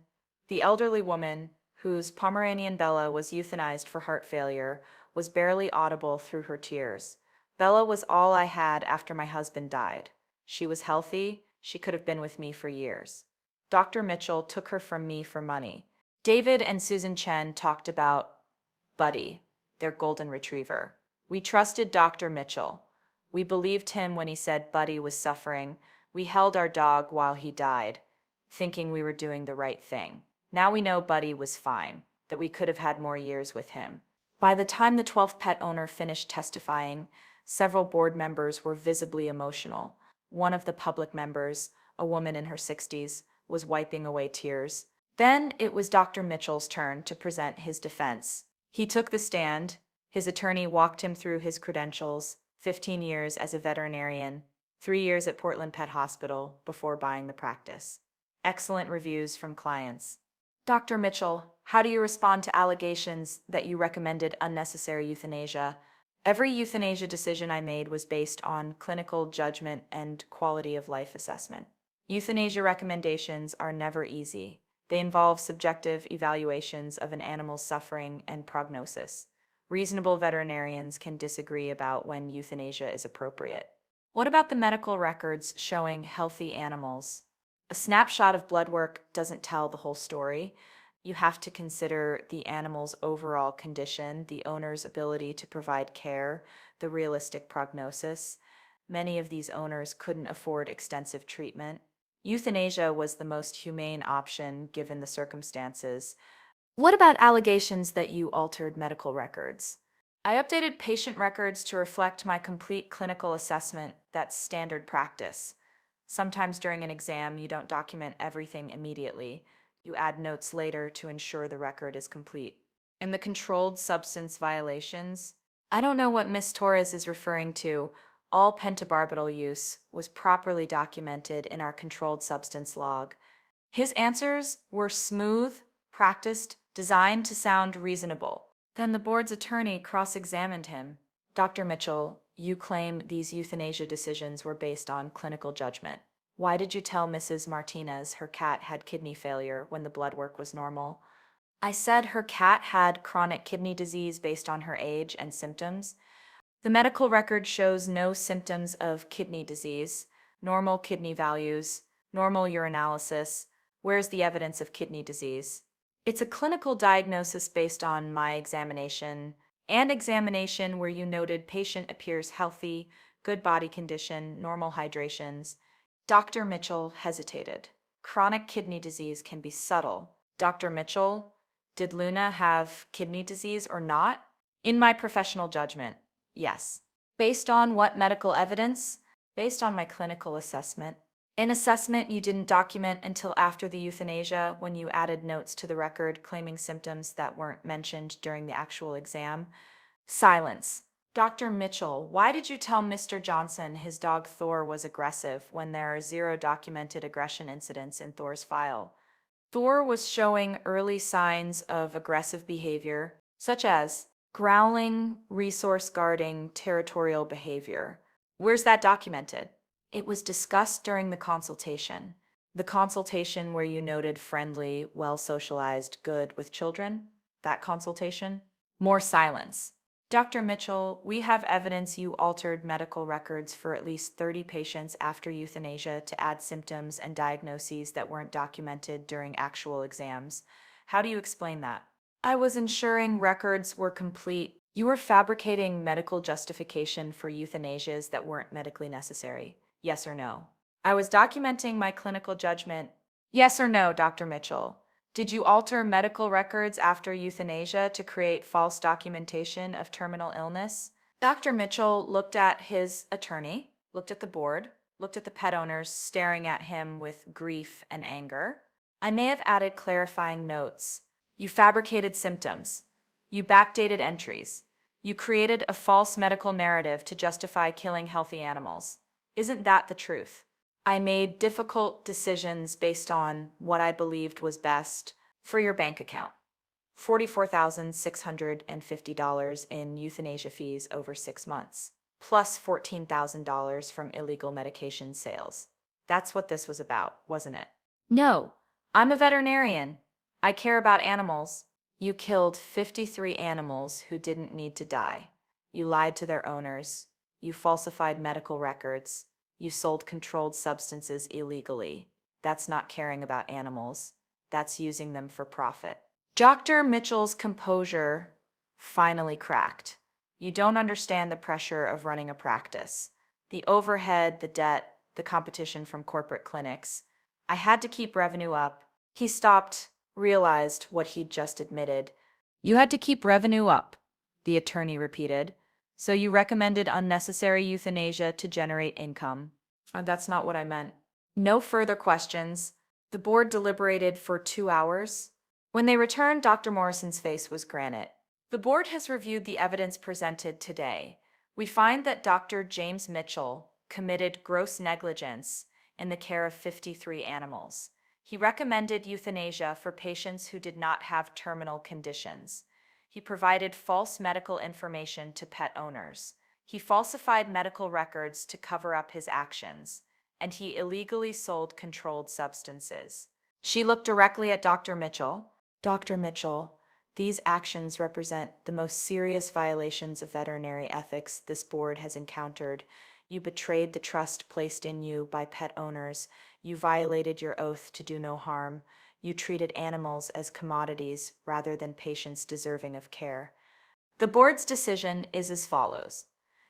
the elderly woman whose Pomeranian Bella was euthanized for heart failure, was barely audible through her tears. Bella was all I had after my husband died. She was healthy. She could have been with me for years. Dr. Mitchell took her from me for money. David and Susan Chen talked about Buddy, their golden retriever. We trusted Dr. Mitchell. We believed him when he said Buddy was suffering. We held our dog while he died, thinking we were doing the right thing. Now we know Buddy was fine, that we could have had more years with him. By the time the 12th pet owner finished testifying, several board members were visibly emotional. One of the public members, a woman in her 60s, was wiping away tears. Then it was Dr. Mitchell's turn to present his defense. He took the stand. His attorney walked him through his credentials: 15 years as a veterinarian, 3 years at Portland Pet Hospital before buying the practice. Excellent reviews from clients. Dr. Mitchell, how do you respond to allegations that you recommended unnecessary euthanasia? Every euthanasia decision I made was based on clinical judgment and quality of life assessment. Euthanasia recommendations are never easy. They involve subjective evaluations of an animal's suffering and prognosis. Reasonable veterinarians can disagree about when euthanasia is appropriate. What about the medical records showing healthy animals? A snapshot of blood work doesn't tell the whole story. You have to consider the animal's overall condition, the owner's ability to provide care, the realistic prognosis. Many of these owners couldn't afford extensive treatment. Euthanasia was the most humane option given the circumstances. What about allegations that you altered medical records? I updated patient records to reflect my complete clinical assessment. That's standard practice. Sometimes during an exam, you don't document everything immediately. You add notes later to ensure the record is complete. In the controlled substance violations, I don't know what Miss Torres is referring to. All pentobarbital use was properly documented in our controlled substance log. His answers were smooth, practiced, designed to sound reasonable. Then the board's attorney cross-examined him. Dr. Mitchell, you claim these euthanasia decisions were based on clinical judgment. Why did you tell Mrs. Martinez her cat had kidney failure when the blood work was normal? I said her cat had chronic kidney disease based on her age and symptoms. The medical record shows no symptoms of kidney disease, normal kidney values, normal urinalysis. Where's the evidence of kidney disease? It's a clinical diagnosis based on my examination and examination where you noted patient appears healthy, good body condition, normal hydrations. Dr. Mitchell hesitated. Chronic kidney disease can be subtle. Dr. Mitchell, did Luna have kidney disease or not? In my professional judgment, yes. Based on what medical evidence? Based on my clinical assessment. An assessment you didn't document until after the euthanasia when you added notes to the record claiming symptoms that weren't mentioned during the actual exam. Silence. Dr. Mitchell, why did you tell Mr. Johnson his dog Thor was aggressive when there are 0 documented aggression incidents in Thor's file? Thor was showing early signs of aggressive behavior, such as growling, resource guarding, territorial behavior. Where's that documented? It was discussed during the consultation. The consultation where you noted friendly, well-socialized, good with children? That consultation? More silence. Dr. Mitchell, we have evidence you altered medical records for at least 30 patients after euthanasia to add symptoms and diagnoses that weren't documented during actual exams. How do you explain that? I was ensuring records were complete. You were fabricating medical justification for euthanasias that weren't medically necessary. Yes or no? I was documenting my clinical judgment. Yes or no, Dr. Mitchell? Did you alter medical records after euthanasia to create false documentation of terminal illness? Dr. Mitchell looked at his attorney, looked at the board, looked at the pet owners staring at him with grief and anger. I may have added clarifying notes. You fabricated symptoms. You backdated entries. You created a false medical narrative to justify killing healthy animals. Isn't that the truth? I made difficult decisions based on what I believed was best for your bank account. $44,650 in euthanasia fees over 6 months, plus $14,000 from illegal medication sales. That's what this was about, wasn't it? No, I'm a veterinarian. I care about animals. You killed 53 animals who didn't need to die. You lied to their owners. You falsified medical records. You sold controlled substances illegally. That's not caring about animals. That's using them for profit. Dr. Mitchell's composure finally cracked. You don't understand the pressure of running a practice. The overhead, the debt, the competition from corporate clinics. I had to keep revenue up. He stopped, realized what he'd just admitted. You had to keep revenue up, the attorney repeated. So you recommended unnecessary euthanasia to generate income. That's not what I meant. No further questions. The board deliberated for 2 hours. When they returned, Dr. Morrison's face was granite. The board has reviewed the evidence presented today. We find that Dr. James Mitchell committed gross negligence in the care of 53 animals. He recommended euthanasia for patients who did not have terminal conditions. He provided false medical information to pet owners. He falsified medical records to cover up his actions, and he illegally sold controlled substances. She looked directly at Dr. Mitchell. Dr. Mitchell, these actions represent the most serious violations of veterinary ethics this board has encountered. You betrayed the trust placed in you by pet owners. You violated your oath to do no harm. You treated animals as commodities rather than patients deserving of care. The board's decision is as follows.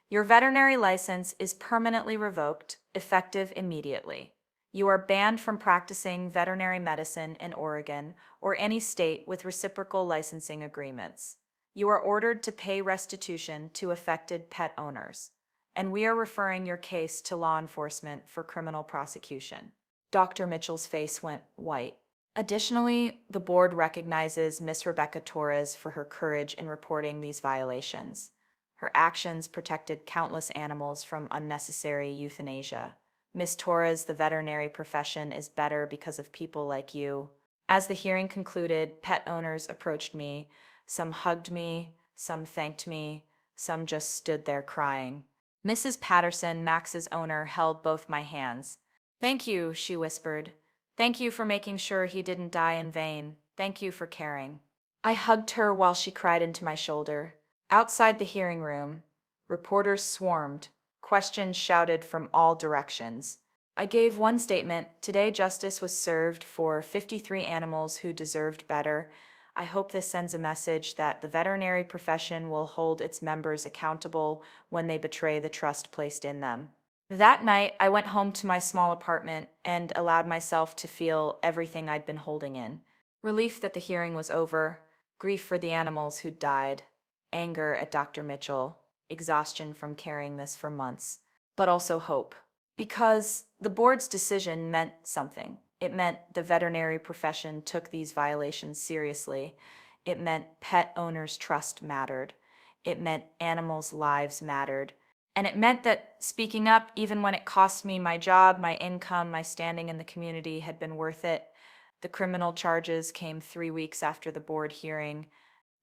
Your veterinary license is permanently revoked, effective immediately. You are banned from practicing veterinary medicine in Oregon or any state with reciprocal licensing agreements. You are ordered to pay restitution to affected pet owners, and we are referring your case to law enforcement for criminal prosecution. Dr. Mitchell's face went white. Additionally, the board recognizes Ms. Rebecca Torres for her courage in reporting these violations. Her actions protected countless animals from unnecessary euthanasia. Ms. Torres, the veterinary profession is better because of people like you. As the hearing concluded, pet owners approached me. Some hugged me, some thanked me, some just stood there crying. Mrs. Patterson, Max's owner, held both my hands. Thank you, she whispered. Thank you for making sure he didn't die in vain. Thank you for caring. I hugged her while she cried into my shoulder. Outside the hearing room, reporters swarmed. Questions shouted from all directions. I gave one statement. Today, justice was served for 53 animals who deserved better. I hope this sends a message that the veterinary profession will hold its members accountable when they betray the trust placed in them. That night, I went home to my small apartment and allowed myself to feel everything I'd been holding in. Relief that the hearing was over, grief for the animals who'd died, anger at Dr. Mitchell, exhaustion from carrying this for months, but also hope. Because the board's decision meant something. It meant the veterinary profession took these violations seriously. It meant pet owners' trust mattered. It meant animals' lives mattered. And it meant that speaking up, even when it cost me my job, my income, my standing in the community, had been worth it. The criminal charges came 3 weeks after the board hearing.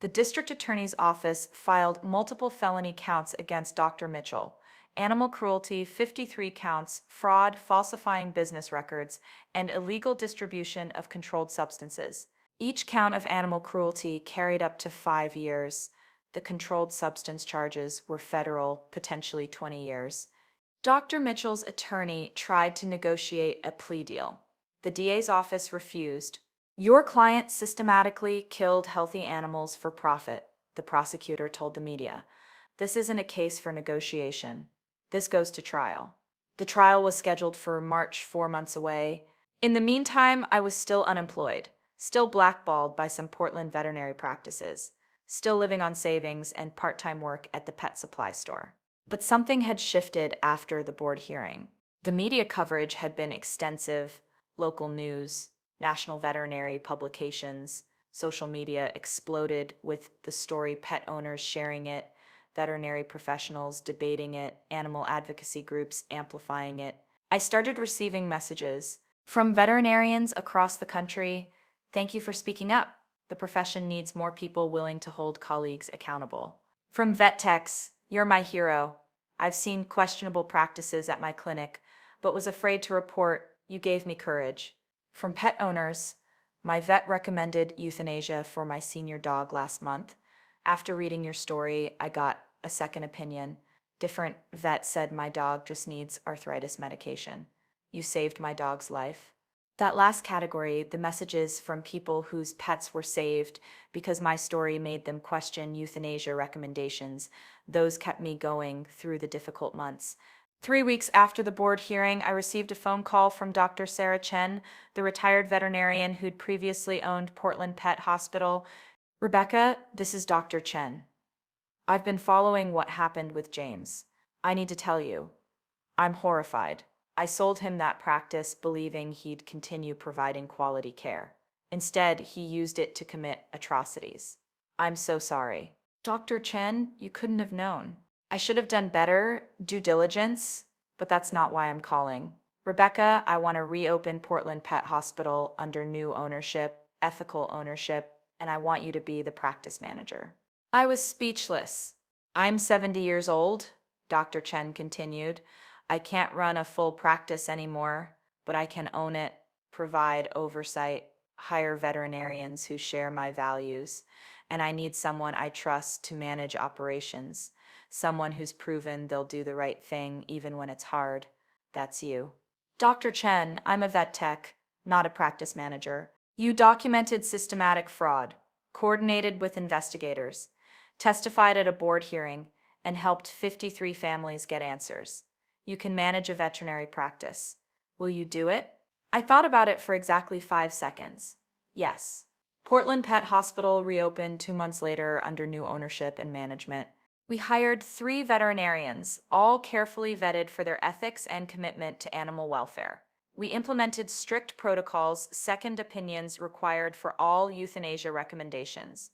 The district attorney's office filed multiple felony counts against Dr. Mitchell. Animal cruelty, 53 counts, fraud, falsifying business records, and illegal distribution of controlled substances. Each count of animal cruelty carried up to 5 years. The controlled substance charges were federal, potentially 20 years. Dr. Mitchell's attorney tried to negotiate a plea deal. The DA's office refused. Your client systematically killed healthy animals for profit. the prosecutor told the media. This isn't a case for negotiation. This goes to trial. The trial was scheduled for March, 4 months away. In the meantime, I was still unemployed, still blackballed by some Portland veterinary practices, still living on savings and part-time work at the pet supply store. But something had shifted after the board hearing. The media coverage had been extensive: local news, national veterinary publications, social media exploded with the story, pet owners sharing it, veterinary professionals debating it, animal advocacy groups amplifying it. I started receiving messages from veterinarians across the country. Thank you for speaking up. The profession needs more people willing to hold colleagues accountable. From vet techs, you're my hero. I've seen questionable practices at my clinic, but was afraid to report. You gave me courage. From pet owners, my vet recommended euthanasia for my senior dog last month. After reading your story, I got a second opinion. Different vet said my dog just needs arthritis medication. You saved my dog's life. That last category, the messages from people whose pets were saved because my story made them question euthanasia recommendations, those kept me going through the difficult months. 3 weeks after the board hearing, I received a phone call from Dr. Sarah Chen, the retired veterinarian who'd previously owned Portland Pet Hospital. Rebecca, this is Dr. Chen. I've been following what happened with James. I need to tell you, I'm horrified. I sold him that practice believing he'd continue providing quality care. Instead, he used it to commit atrocities. I'm so sorry. Dr. Chen, you couldn't have known. I should have done better, due diligence, but that's not why I'm calling. Rebecca, I want to reopen Portland Pet Hospital under new ownership, ethical ownership, and I want you to be the practice manager. I was speechless. I'm 70 years old, Dr. Chen continued. I can't run a full practice anymore, but I can own it, provide oversight, hire veterinarians who share my values, and I need someone I trust to manage operations, someone who's proven they'll do the right thing even when it's hard. That's you. Dr. Chen, I'm a vet tech, not a practice manager. You documented systematic fraud, coordinated with investigators, testified at a board hearing, and helped 53 families get answers. You can manage a veterinary practice. Will you do it? I thought about it for exactly 5 seconds. Yes. Portland Pet Hospital reopened 2 months later under new ownership and management. We hired 3 veterinarians, all carefully vetted for their ethics and commitment to animal welfare. We implemented strict protocols, second opinions required for all euthanasia recommendations,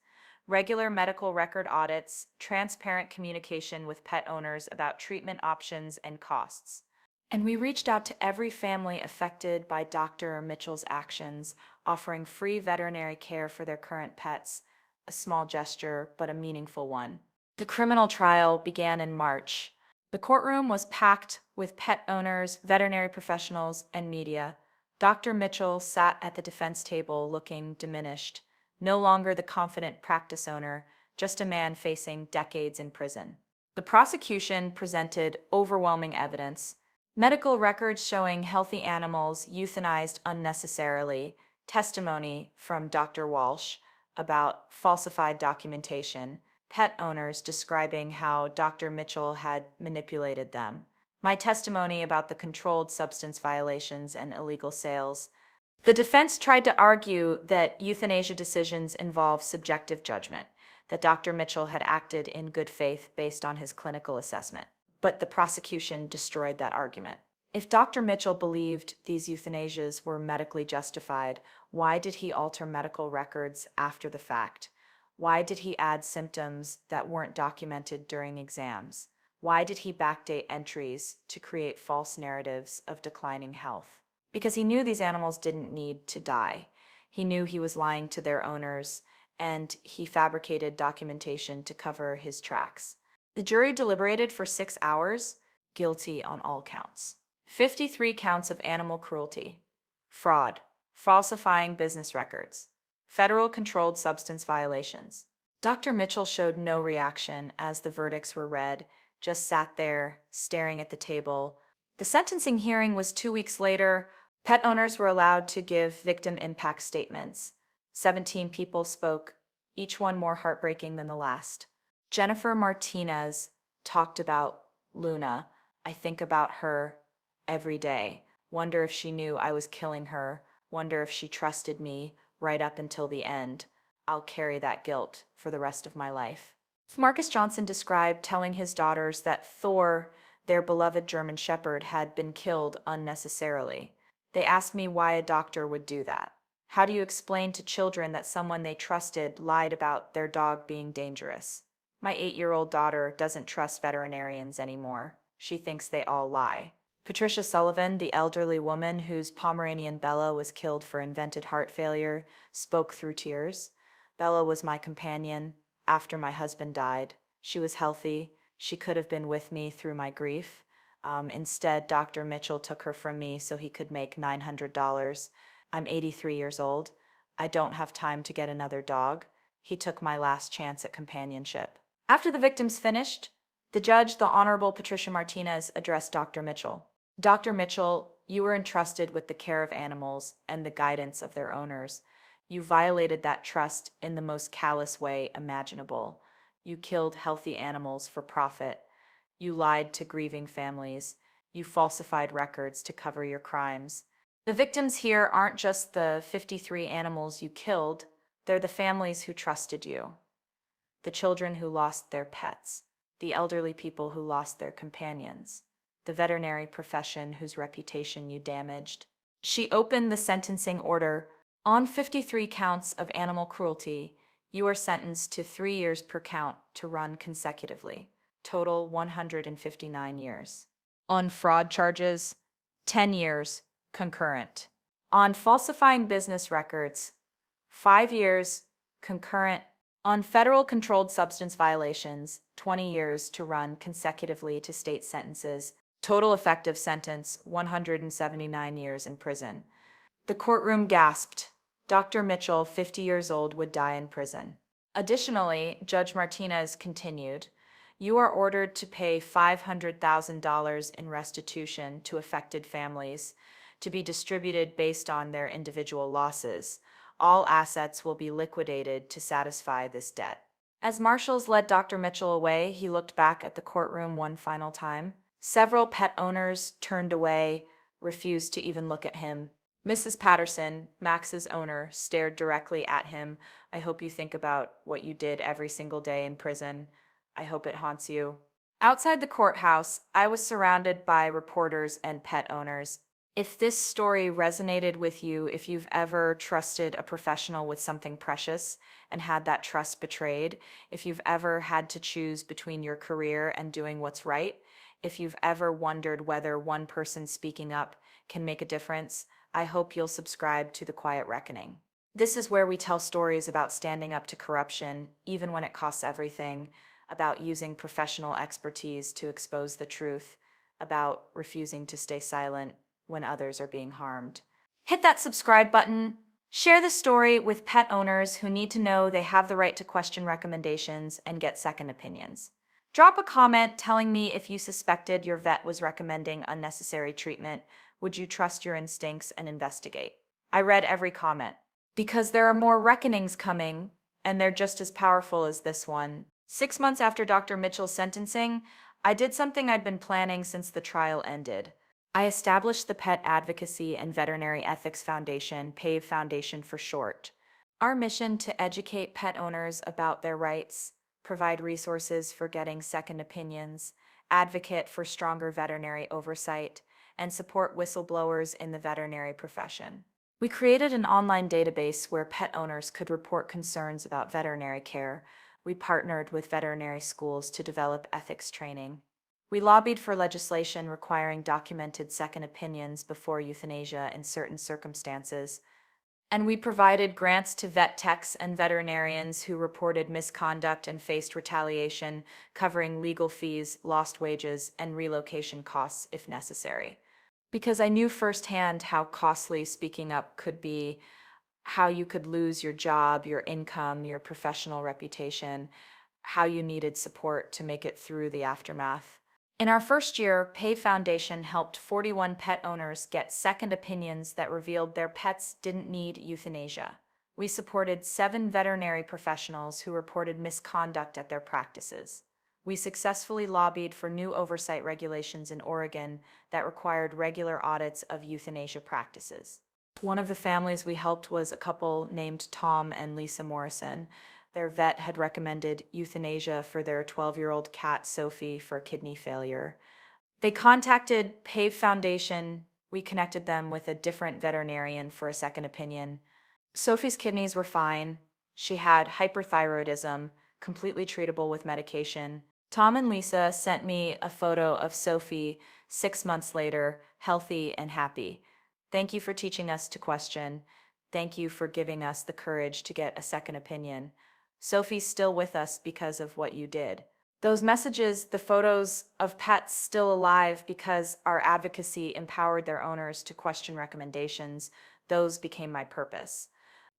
regular medical record audits, transparent communication with pet owners about treatment options and costs. And we reached out to every family affected by Dr. Mitchell's actions, offering free veterinary care for their current pets, a small gesture, but a meaningful one. The criminal trial began in March. The courtroom was packed with pet owners, veterinary professionals, and media. Dr. Mitchell sat at the defense table looking diminished, no longer the confident practice owner, just a man facing decades in prison. The prosecution presented overwhelming evidence: medical records showing healthy animals euthanized unnecessarily, testimony from Dr. Walsh about falsified documentation, pet owners describing how Dr. Mitchell had manipulated them, my testimony about the controlled substance violations and illegal sales. The defense tried to argue that euthanasia decisions involve subjective judgment, that Dr. Mitchell had acted in good faith based on his clinical assessment. But the prosecution destroyed that argument. If Dr. Mitchell believed these euthanasias were medically justified, why did he alter medical records after the fact? Why did he add symptoms that weren't documented during exams? Why did he backdate entries to create false narratives of declining health? Because he knew these animals didn't need to die. He knew he was lying to their owners, and he fabricated documentation to cover his tracks. The jury deliberated for 6 hours, guilty on all counts. 53 counts of animal cruelty, fraud, falsifying business records, federal controlled substance violations. Dr. Mitchell showed no reaction as the verdicts were read, just sat there, staring at the table. The sentencing hearing was 2 weeks later. Pet owners were allowed to give victim impact statements. 17 people spoke, each one more heartbreaking than the last. Jennifer Martinez talked about Luna. I think about her every day. Wonder if she knew I was killing her. Wonder if she trusted me right up until the end. I'll carry that guilt for the rest of my life. Marcus Johnson described telling his daughters that Thor, their beloved German Shepherd, had been killed unnecessarily. They asked me why a doctor would do that. How do you explain to children that someone they trusted lied about their dog being dangerous? My 8-year-old daughter doesn't trust veterinarians anymore. She thinks they all lie. Patricia Sullivan, the elderly woman whose Pomeranian Bella was killed for invented heart failure, spoke through tears. Bella was my companion after my husband died. She was healthy. She could have been with me through my grief. Instead, Dr. Mitchell took her from me so he could make $900. I'm 83 years old. I don't have time to get another dog. He took my last chance at companionship. After the victims finished, the judge, the Honorable Patricia Martinez, addressed Dr. Mitchell. Dr. Mitchell, you were entrusted with the care of animals and the guidance of their owners. You violated that trust in the most callous way imaginable. You killed healthy animals for profit. You lied to grieving families. You falsified records to cover your crimes. The victims here aren't just the 53 animals you killed, they're the families who trusted you, the children who lost their pets, the elderly people who lost their companions, the veterinary profession whose reputation you damaged. She opened the sentencing order. On 53 counts of animal cruelty, you are sentenced to 3 years per count to run consecutively. Total 159 years. On fraud charges, 10 years concurrent. On falsifying business records, 5 years concurrent. On federal controlled substance violations, 20 years to run consecutively to state sentences. Total effective sentence, 179 years in prison. The courtroom gasped. Dr. Mitchell, 50 years old, would die in prison. Additionally, Judge Martinez continued, you are ordered to pay $500,000 in restitution to affected families, to be distributed based on their individual losses. All assets will be liquidated to satisfy this debt. As marshals led Dr. Mitchell away, he looked back at the courtroom one final time. Several pet owners turned away, refused to even look at him. Mrs. Patterson, Max's owner, stared directly at him. I hope you think about what you did every single day in prison. I hope it haunts you. Outside the courthouse, I was surrounded by reporters and pet owners. If this story resonated with you, if you've ever trusted a professional with something precious and had that trust betrayed, if you've ever had to choose between your career and doing what's right, if you've ever wondered whether one person speaking up can make a difference, I hope you'll subscribe to The Quiet Reckoning. This is where we tell stories about standing up to corruption, even when it costs everything, about using professional expertise to expose the truth, about refusing to stay silent when others are being harmed. Hit that subscribe button. Share the story with pet owners who need to know they have the right to question recommendations and get second opinions. Drop a comment telling me if you suspected your vet was recommending unnecessary treatment. Would you trust your instincts and investigate? I read every comment because there are more reckonings coming, and they're just as powerful as this one. 6 months after Dr. Mitchell's sentencing, I did something I'd been planning since the trial ended. I established the Pet Advocacy and Veterinary Ethics Foundation, PAVE Foundation for short. Our mission to educate pet owners about their rights, provide resources for getting second opinions, advocate for stronger veterinary oversight, and support whistleblowers in the veterinary profession. We created an online database where pet owners could report concerns about veterinary care. We partnered with veterinary schools to develop ethics training. We lobbied for legislation requiring documented second opinions before euthanasia in certain circumstances. And we provided grants to vet techs and veterinarians who reported misconduct and faced retaliation, covering legal fees, lost wages, and relocation costs if necessary. Because I knew firsthand how costly speaking up could be, how you could lose your job, your income, your professional reputation, how you needed support to make it through the aftermath. In our first year, PAVE Foundation helped 41 pet owners get second opinions that revealed their pets didn't need euthanasia. We supported 7 veterinary professionals who reported misconduct at their practices. We successfully lobbied for new oversight regulations in Oregon that required regular audits of euthanasia practices. One of the families we helped was a couple named Tom and Lisa Morrison. Their vet had recommended euthanasia for their 12-year-old cat, Sophie, for kidney failure. They contacted PAVE Foundation. We connected them with a different veterinarian for a second opinion. Sophie's kidneys were fine. She had hyperthyroidism, completely treatable with medication. Tom and Lisa sent me a photo of Sophie 6 months later, healthy and happy. Thank you for teaching us to question. Thank you for giving us the courage to get a second opinion. Sophie's still with us because of what you did. Those messages, the photos of pets still alive because our advocacy empowered their owners to question recommendations, those became my purpose.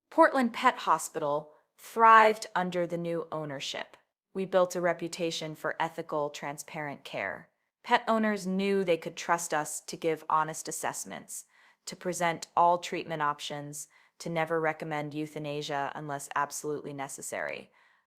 Portland Pet Hospital thrived under the new ownership. We built a reputation for ethical, transparent care. Pet owners knew they could trust us to give honest assessments, to present all treatment options, to never recommend euthanasia unless absolutely necessary.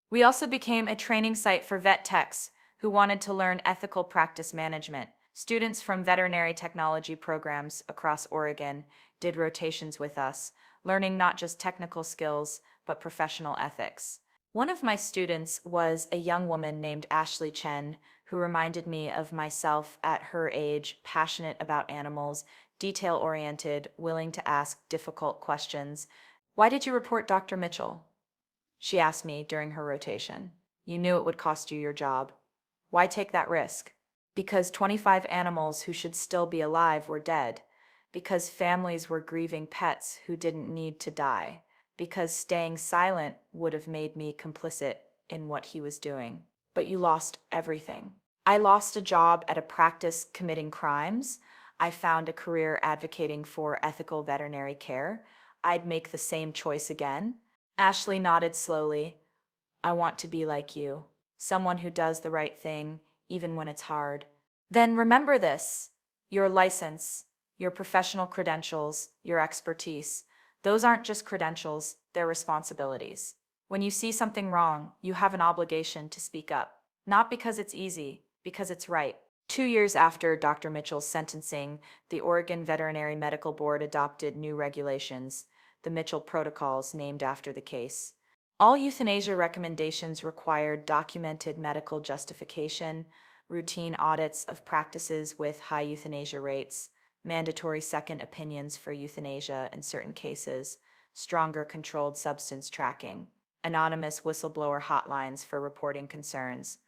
We also became a training site for vet techs who wanted to learn ethical practice management. Students from veterinary technology programs across Oregon did rotations with us, learning not just technical skills, but professional ethics. One of my students was a young woman named Ashley Chen, who reminded me of myself at her age, passionate about animals, detail-oriented, willing to ask difficult questions. "Why did you report Dr. Mitchell?" she asked me during her rotation. "You knew it would cost you your job. Why take that risk?" "Because 25 animals who should still be alive were dead. Because families were grieving pets who didn't need to die. Because staying silent would have made me complicit in what he was doing." "But you lost everything." "I lost a job at a practice committing crimes. I found a career advocating for ethical veterinary care. I'd make the same choice again." Ashley nodded slowly. "I want to be like you, someone who does the right thing, even when it's hard." "Then remember this: your license, your professional credentials, your expertise, those aren't just credentials, they're responsibilities. When you see something wrong, you have an obligation to speak up. Not because it's easy, because it's right. 2 years after Dr. Mitchell's sentencing, the Oregon Veterinary Medical Board adopted new regulations, the Mitchell Protocols, named after the case. All euthanasia recommendations required documented medical justification, routine audits of practices with high euthanasia rates, mandatory second opinions for euthanasia in certain cases, stronger controlled substance tracking, anonymous whistleblower hotlines for reporting concerns.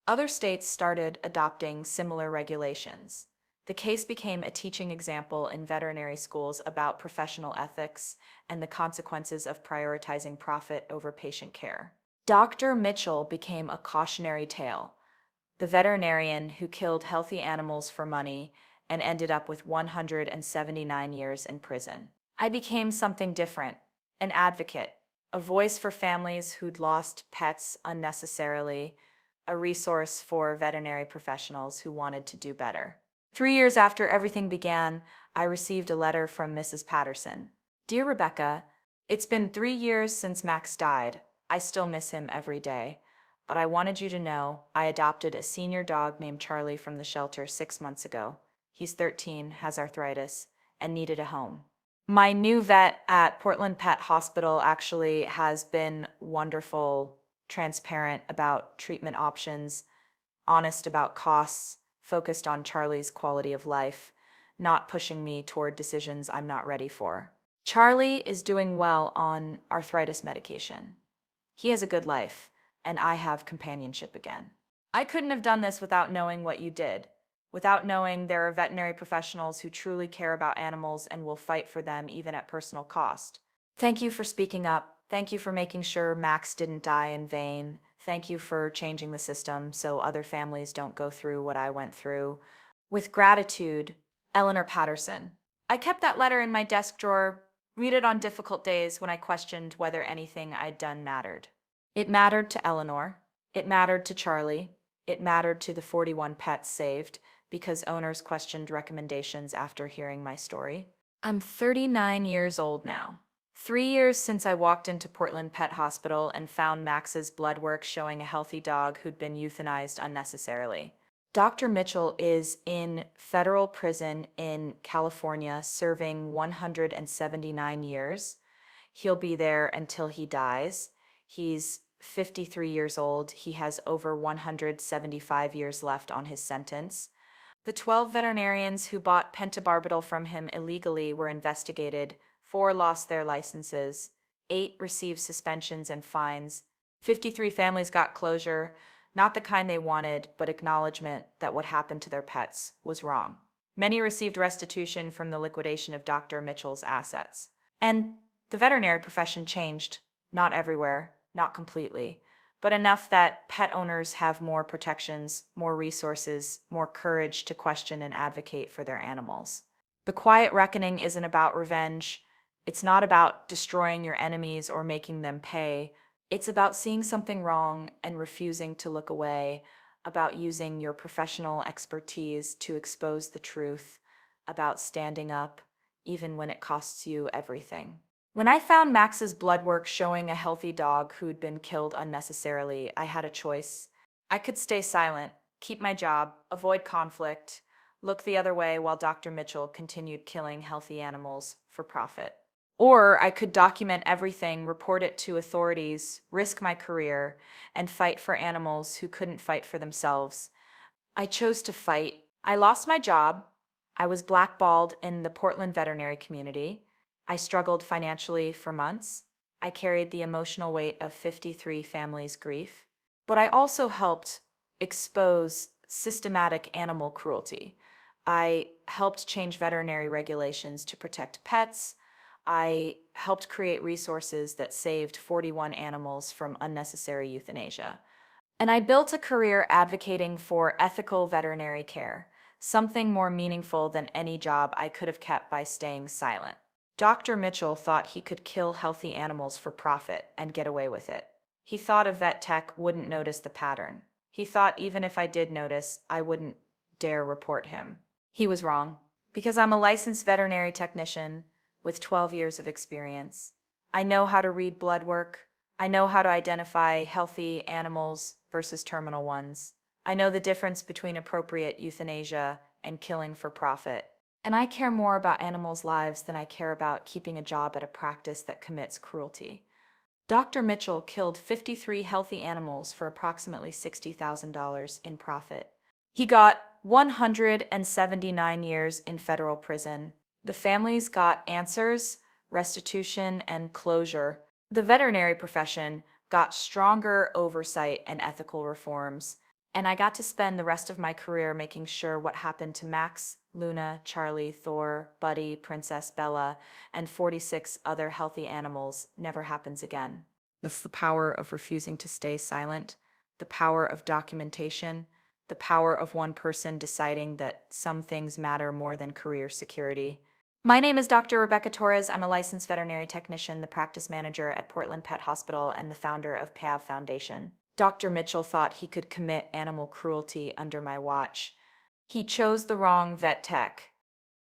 Other states started adopting similar regulations. The case became a teaching example in veterinary schools about professional ethics and the consequences of prioritizing profit over patient care. Dr. Mitchell became a cautionary tale, the veterinarian who killed healthy animals for money and ended up with 179 years in prison. I became something different, an advocate, a voice for families who'd lost pets unnecessarily, a resource for veterinary professionals who wanted to do better. 3 years after everything began, I received a letter from Mrs. Patterson. "Dear Rebecca, it's been 3 years since Max died. I still miss him every day. But I wanted you to know I adopted a senior dog named Charlie from the shelter 6 months ago. He's 13, has arthritis, and needed a home. My new vet at Portland Pet Hospital actually has been wonderful, transparent about treatment options, honest about costs, focused on Charlie's quality of life, not pushing me toward decisions I'm not ready for. Charlie is doing well on arthritis medication. He has a good life, and I have companionship again. I couldn't have done this without knowing what you did, without knowing there are veterinary professionals who truly care about animals and will fight for them even at personal cost. Thank you for speaking up. Thank you for making sure Max didn't die in vain. Thank you for changing the system so other families don't go through what I went through. With gratitude, Eleanor Patterson." I kept that letter in my desk drawer, read it on difficult days when I questioned whether anything I'd done mattered. It mattered to Eleanor. It mattered to Charlie. It mattered to the 41 pets saved because owners questioned recommendations after hearing my story. I'm 39 years old now. 3 years since I walked into Portland Pet Hospital and found Max's blood work showing a healthy dog who'd been euthanized unnecessarily. Dr. Mitchell is in federal prison in California serving 179 years. He'll be there until he dies. He's 53 years old. He has over 175 years left on his sentence. The 12 veterinarians who bought pentobarbital from him illegally were investigated. 4 lost their licenses. 8 received suspensions and fines. 53 families got closure, not the kind they wanted, but acknowledgement that what happened to their pets was wrong. Many received restitution from the liquidation of Dr. Mitchell's assets. And the veterinary profession changed, not everywhere, not completely, but enough that pet owners have more protections, more resources, more courage to question and advocate for their animals. The quiet reckoning isn't about revenge. It's not about destroying your enemies or making them pay. It's about seeing something wrong and refusing to look away, about using your professional expertise to expose the truth, about standing up, even when it costs you everything. When I found Max's blood work showing a healthy dog who'd been killed unnecessarily, I had a choice. I could stay silent, keep my job, avoid conflict, look the other way while Dr. Mitchell continued killing healthy animals for profit. Or I could document everything, report it to authorities, risk my career, and fight for animals who couldn't fight for themselves. I chose to fight. I lost my job. I was blackballed in the Portland veterinary community. I struggled financially for months. I carried the emotional weight of 53 families' grief. But I also helped expose systematic animal cruelty. I helped change veterinary regulations to protect pets. I helped create resources that saved 41 animals from unnecessary euthanasia. And I built a career advocating for ethical veterinary care, something more meaningful than any job I could have kept by staying silent. Dr. Mitchell thought he could kill healthy animals for profit and get away with it. He thought a vet tech wouldn't notice the pattern. He thought even if I did notice, I wouldn't dare report him. He was wrong, because I'm a licensed veterinary technician with 12 years of experience. I know how to read blood work. I know how to identify healthy animals versus terminal ones. I know the difference between appropriate euthanasia and killing for profit. And I care more about animals' lives than I care about keeping a job at a practice that commits cruelty. Dr. Mitchell killed 53 healthy animals for approximately $60,000 in profit. He got 179 years in federal prison. The families got answers, restitution, and closure. The veterinary profession got stronger oversight and ethical reforms. And I got to spend the rest of my career making sure what happened to Max, Luna, Charlie, Thor, Buddy, Princess Bella, and 46 other healthy animals never happens again. That's the power of refusing to stay silent, the power of documentation, the power of one person deciding that some things matter more than career security. My name is Dr. Rebecca Torres. I'm a licensed veterinary technician, the practice manager at Portland Pet Hospital, and the founder of PAV Foundation. Dr. Mitchell thought he could commit animal cruelty under my watch. He chose the wrong vet tech.